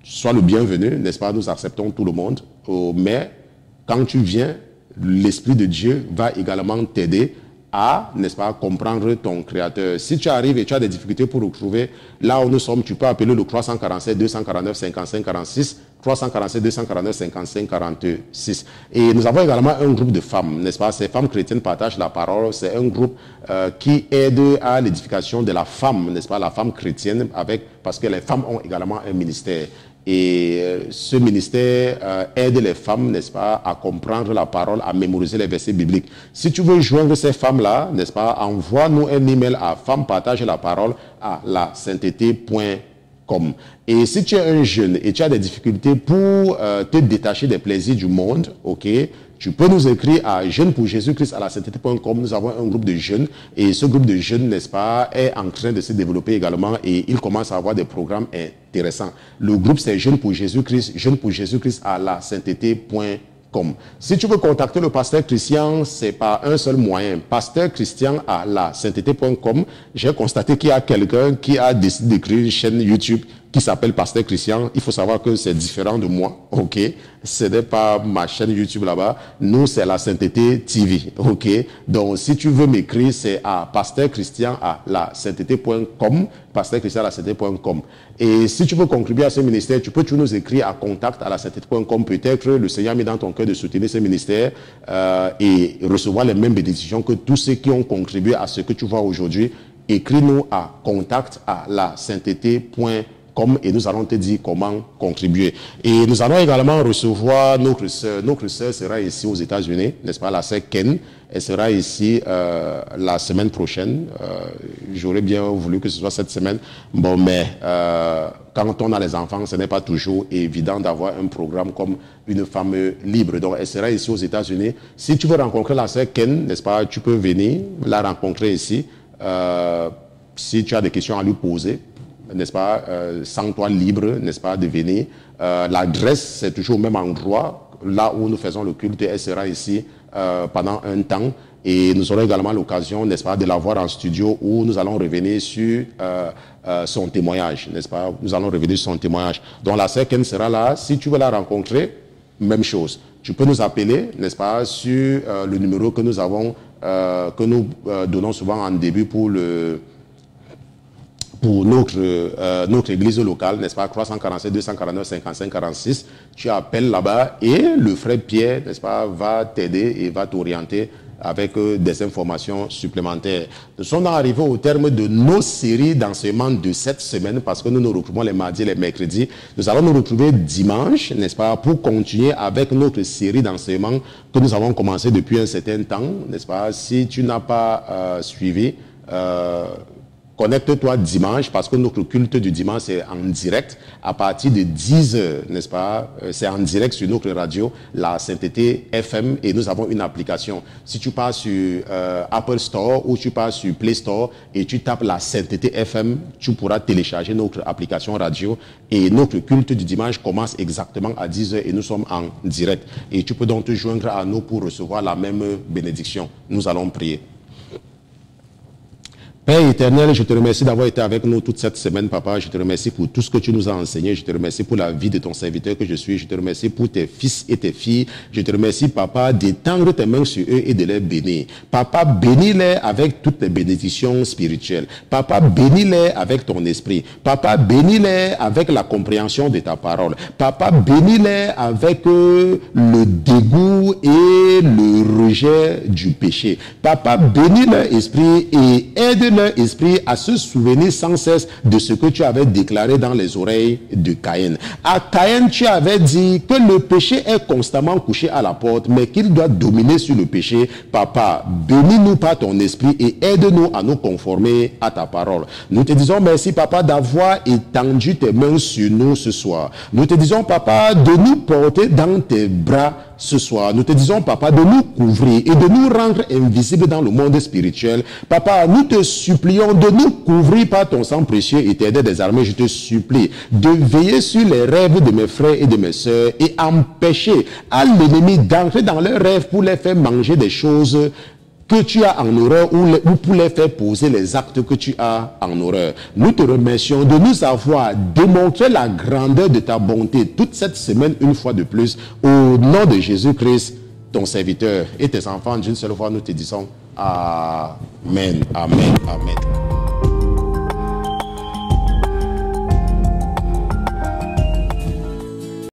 sois le bienvenu, n'est-ce pas? Nous acceptons tout le monde. Mais quand tu viens, l'Esprit de Dieu va également t'aider à, n'est-ce pas, comprendre ton Créateur. Si tu arrives et tu as des difficultés pour retrouver là où nous sommes, tu peux appeler le 347 249 55 46, 347 249 55 46. Et nous avons également un groupe de femmes, n'est-ce pas? Ces femmes chrétiennes partagent la parole. C'est un groupe qui aide à l'édification de la femme, n'est-ce pas? La femme chrétienne, parce que les femmes ont également un ministère. Et ce ministère aide les femmes, n'est-ce pas, à comprendre la parole, à mémoriser les versets bibliques. Si tu veux joindre ces femmes-là, n'est-ce pas, envoie-nous un email à femmepartagelaparaole@lasainteté.com. Et si tu es un jeune et tu as des difficultés pour te détacher des plaisirs du monde, ok, tu peux nous écrire à jeunespourjésus-christ@lasainteté.com. Nous avons un groupe de jeunes et ce groupe de jeunes, n'est-ce pas, est en train de se développer également et il commence à avoir des programmes intéressants. Le groupe, c'est Jeunes pour Jésus-Christ, jeunespourjésus-christ@lasainteté.com. Si tu veux contacter le pasteur Christian, c'est par un seul moyen, pasteur-christian@lasainteté.com. J'ai constaté qu'il y a quelqu'un qui a décidé d'écrire une chaîne YouTube qui s'appelle Pasteur Christian. Il faut savoir que c'est différent de moi, ok? Ce n'est pas ma chaîne YouTube là-bas. Nous, c'est la Sainteté TV, ok? Donc, si tu veux m'écrire, c'est à pasteurchristian@lasainteté.com, pasteurchristian@lasainteté.com. Et si tu veux contribuer à ce ministère, tu peux toujours nous écrire à contact@lasainteté.com. Peut-être le Seigneur a mis dans ton cœur de soutenir ce ministère et recevoir les mêmes bénédictions que tous ceux qui ont contribué à ce que tu vois aujourd'hui. Écris-nous à contact@lasainteté.com. et nous allons te dire comment contribuer. Et nous allons également recevoir notre sœur. Notre sœur sera ici aux États-Unis, n'est-ce pas, la sœur Ken. Elle sera ici la semaine prochaine. J'aurais bien voulu que ce soit cette semaine. Bon, mais quand on a les enfants, ce n'est pas toujours évident d'avoir un programme comme une femme libre. Donc, elle sera ici aux États-Unis. Si tu veux rencontrer la sœur Ken, n'est-ce pas, tu peux venir la rencontrer ici. Si tu as des questions à lui poser, n'est-ce pas, sens-toi libre, n'est-ce pas, de venir. L'adresse, c'est toujours au même endroit, là où nous faisons le culte. Elle sera ici pendant un temps. Et nous aurons également l'occasion, n'est-ce pas, de la voir en studio où nous allons revenir sur son témoignage, n'est-ce pas. Nous allons revenir sur son témoignage. Donc la sœur Ken sera là. Si tu veux la rencontrer, même chose. Tu peux nous appeler, n'est-ce pas, sur le numéro que nous avons, que nous donnons souvent en début pour notre église locale, n'est-ce pas, 347 249 55 46. Tu appelles là-bas et le frère Pierre, n'est-ce pas, va t'aider et va t'orienter avec des informations supplémentaires. Nous sommes arrivés au terme de nos séries d'enseignement de cette semaine parce que nous nous retrouvons les mardis et les mercredis. Nous allons nous retrouver dimanche, n'est-ce pas, pour continuer avec notre série d'enseignement que nous avons commencé depuis un certain temps, n'est-ce pas. Si tu n'as pas suivi, connecte-toi dimanche parce que notre culte du dimanche c'est en direct à partir de 10h, n'est-ce pas? C'est en direct sur notre radio, la Sainteté FM, et nous avons une application. Si tu pars sur Apple Store ou tu pars sur Play Store et tu tapes la Sainteté FM, tu pourras télécharger notre application radio et notre culte du dimanche commence exactement à 10h et nous sommes en direct. Et tu peux donc te joindre à nous pour recevoir la même bénédiction. Nous allons prier. Père éternel, je te remercie d'avoir été avec nous toute cette semaine, papa. Je te remercie pour tout ce que tu nous as enseigné. Je te remercie pour la vie de ton serviteur que je suis. Je te remercie pour tes fils et tes filles. Je te remercie, papa, d'étendre tes mains sur eux et de les bénir. Papa, bénis-les avec toutes les bénédictions spirituelles. Papa, bénis-les avec ton esprit. Papa, bénis-les avec la compréhension de ta parole. Papa, bénis-les avec le dégoût et le rejet du péché. Papa, bénis leur esprit et aide leur esprit à se souvenir sans cesse de ce que tu avais déclaré dans les oreilles de Caïn. À Caïn, tu avais dit que le péché est constamment couché à la porte, mais qu'il doit dominer sur le péché. Papa, bénis-nous par ton esprit et aide-nous à nous conformer à ta parole. Nous te disons merci, papa, d'avoir étendu tes mains sur nous ce soir. Nous te disons, papa, de nous porter dans tes bras ce soir. Nous te disons, papa, de nous couvrir et de nous rendre invisibles dans le monde spirituel. Papa, nous te supplions de nous couvrir par ton sang précieux et t'aider des armées. Je te supplie de veiller sur les rêves de mes frères et de mes sœurs et empêcher à l'ennemi d'entrer dans leurs rêves pour les faire manger des choses que tu as en horreur ou pour les faire poser les actes que tu as en horreur. Nous te remercions de nous avoir démontré la grandeur de ta bonté toute cette semaine une fois de plus. Au nom de Jésus-Christ, ton serviteur et tes enfants, d'une seule fois, nous te disons Amen, Amen, Amen.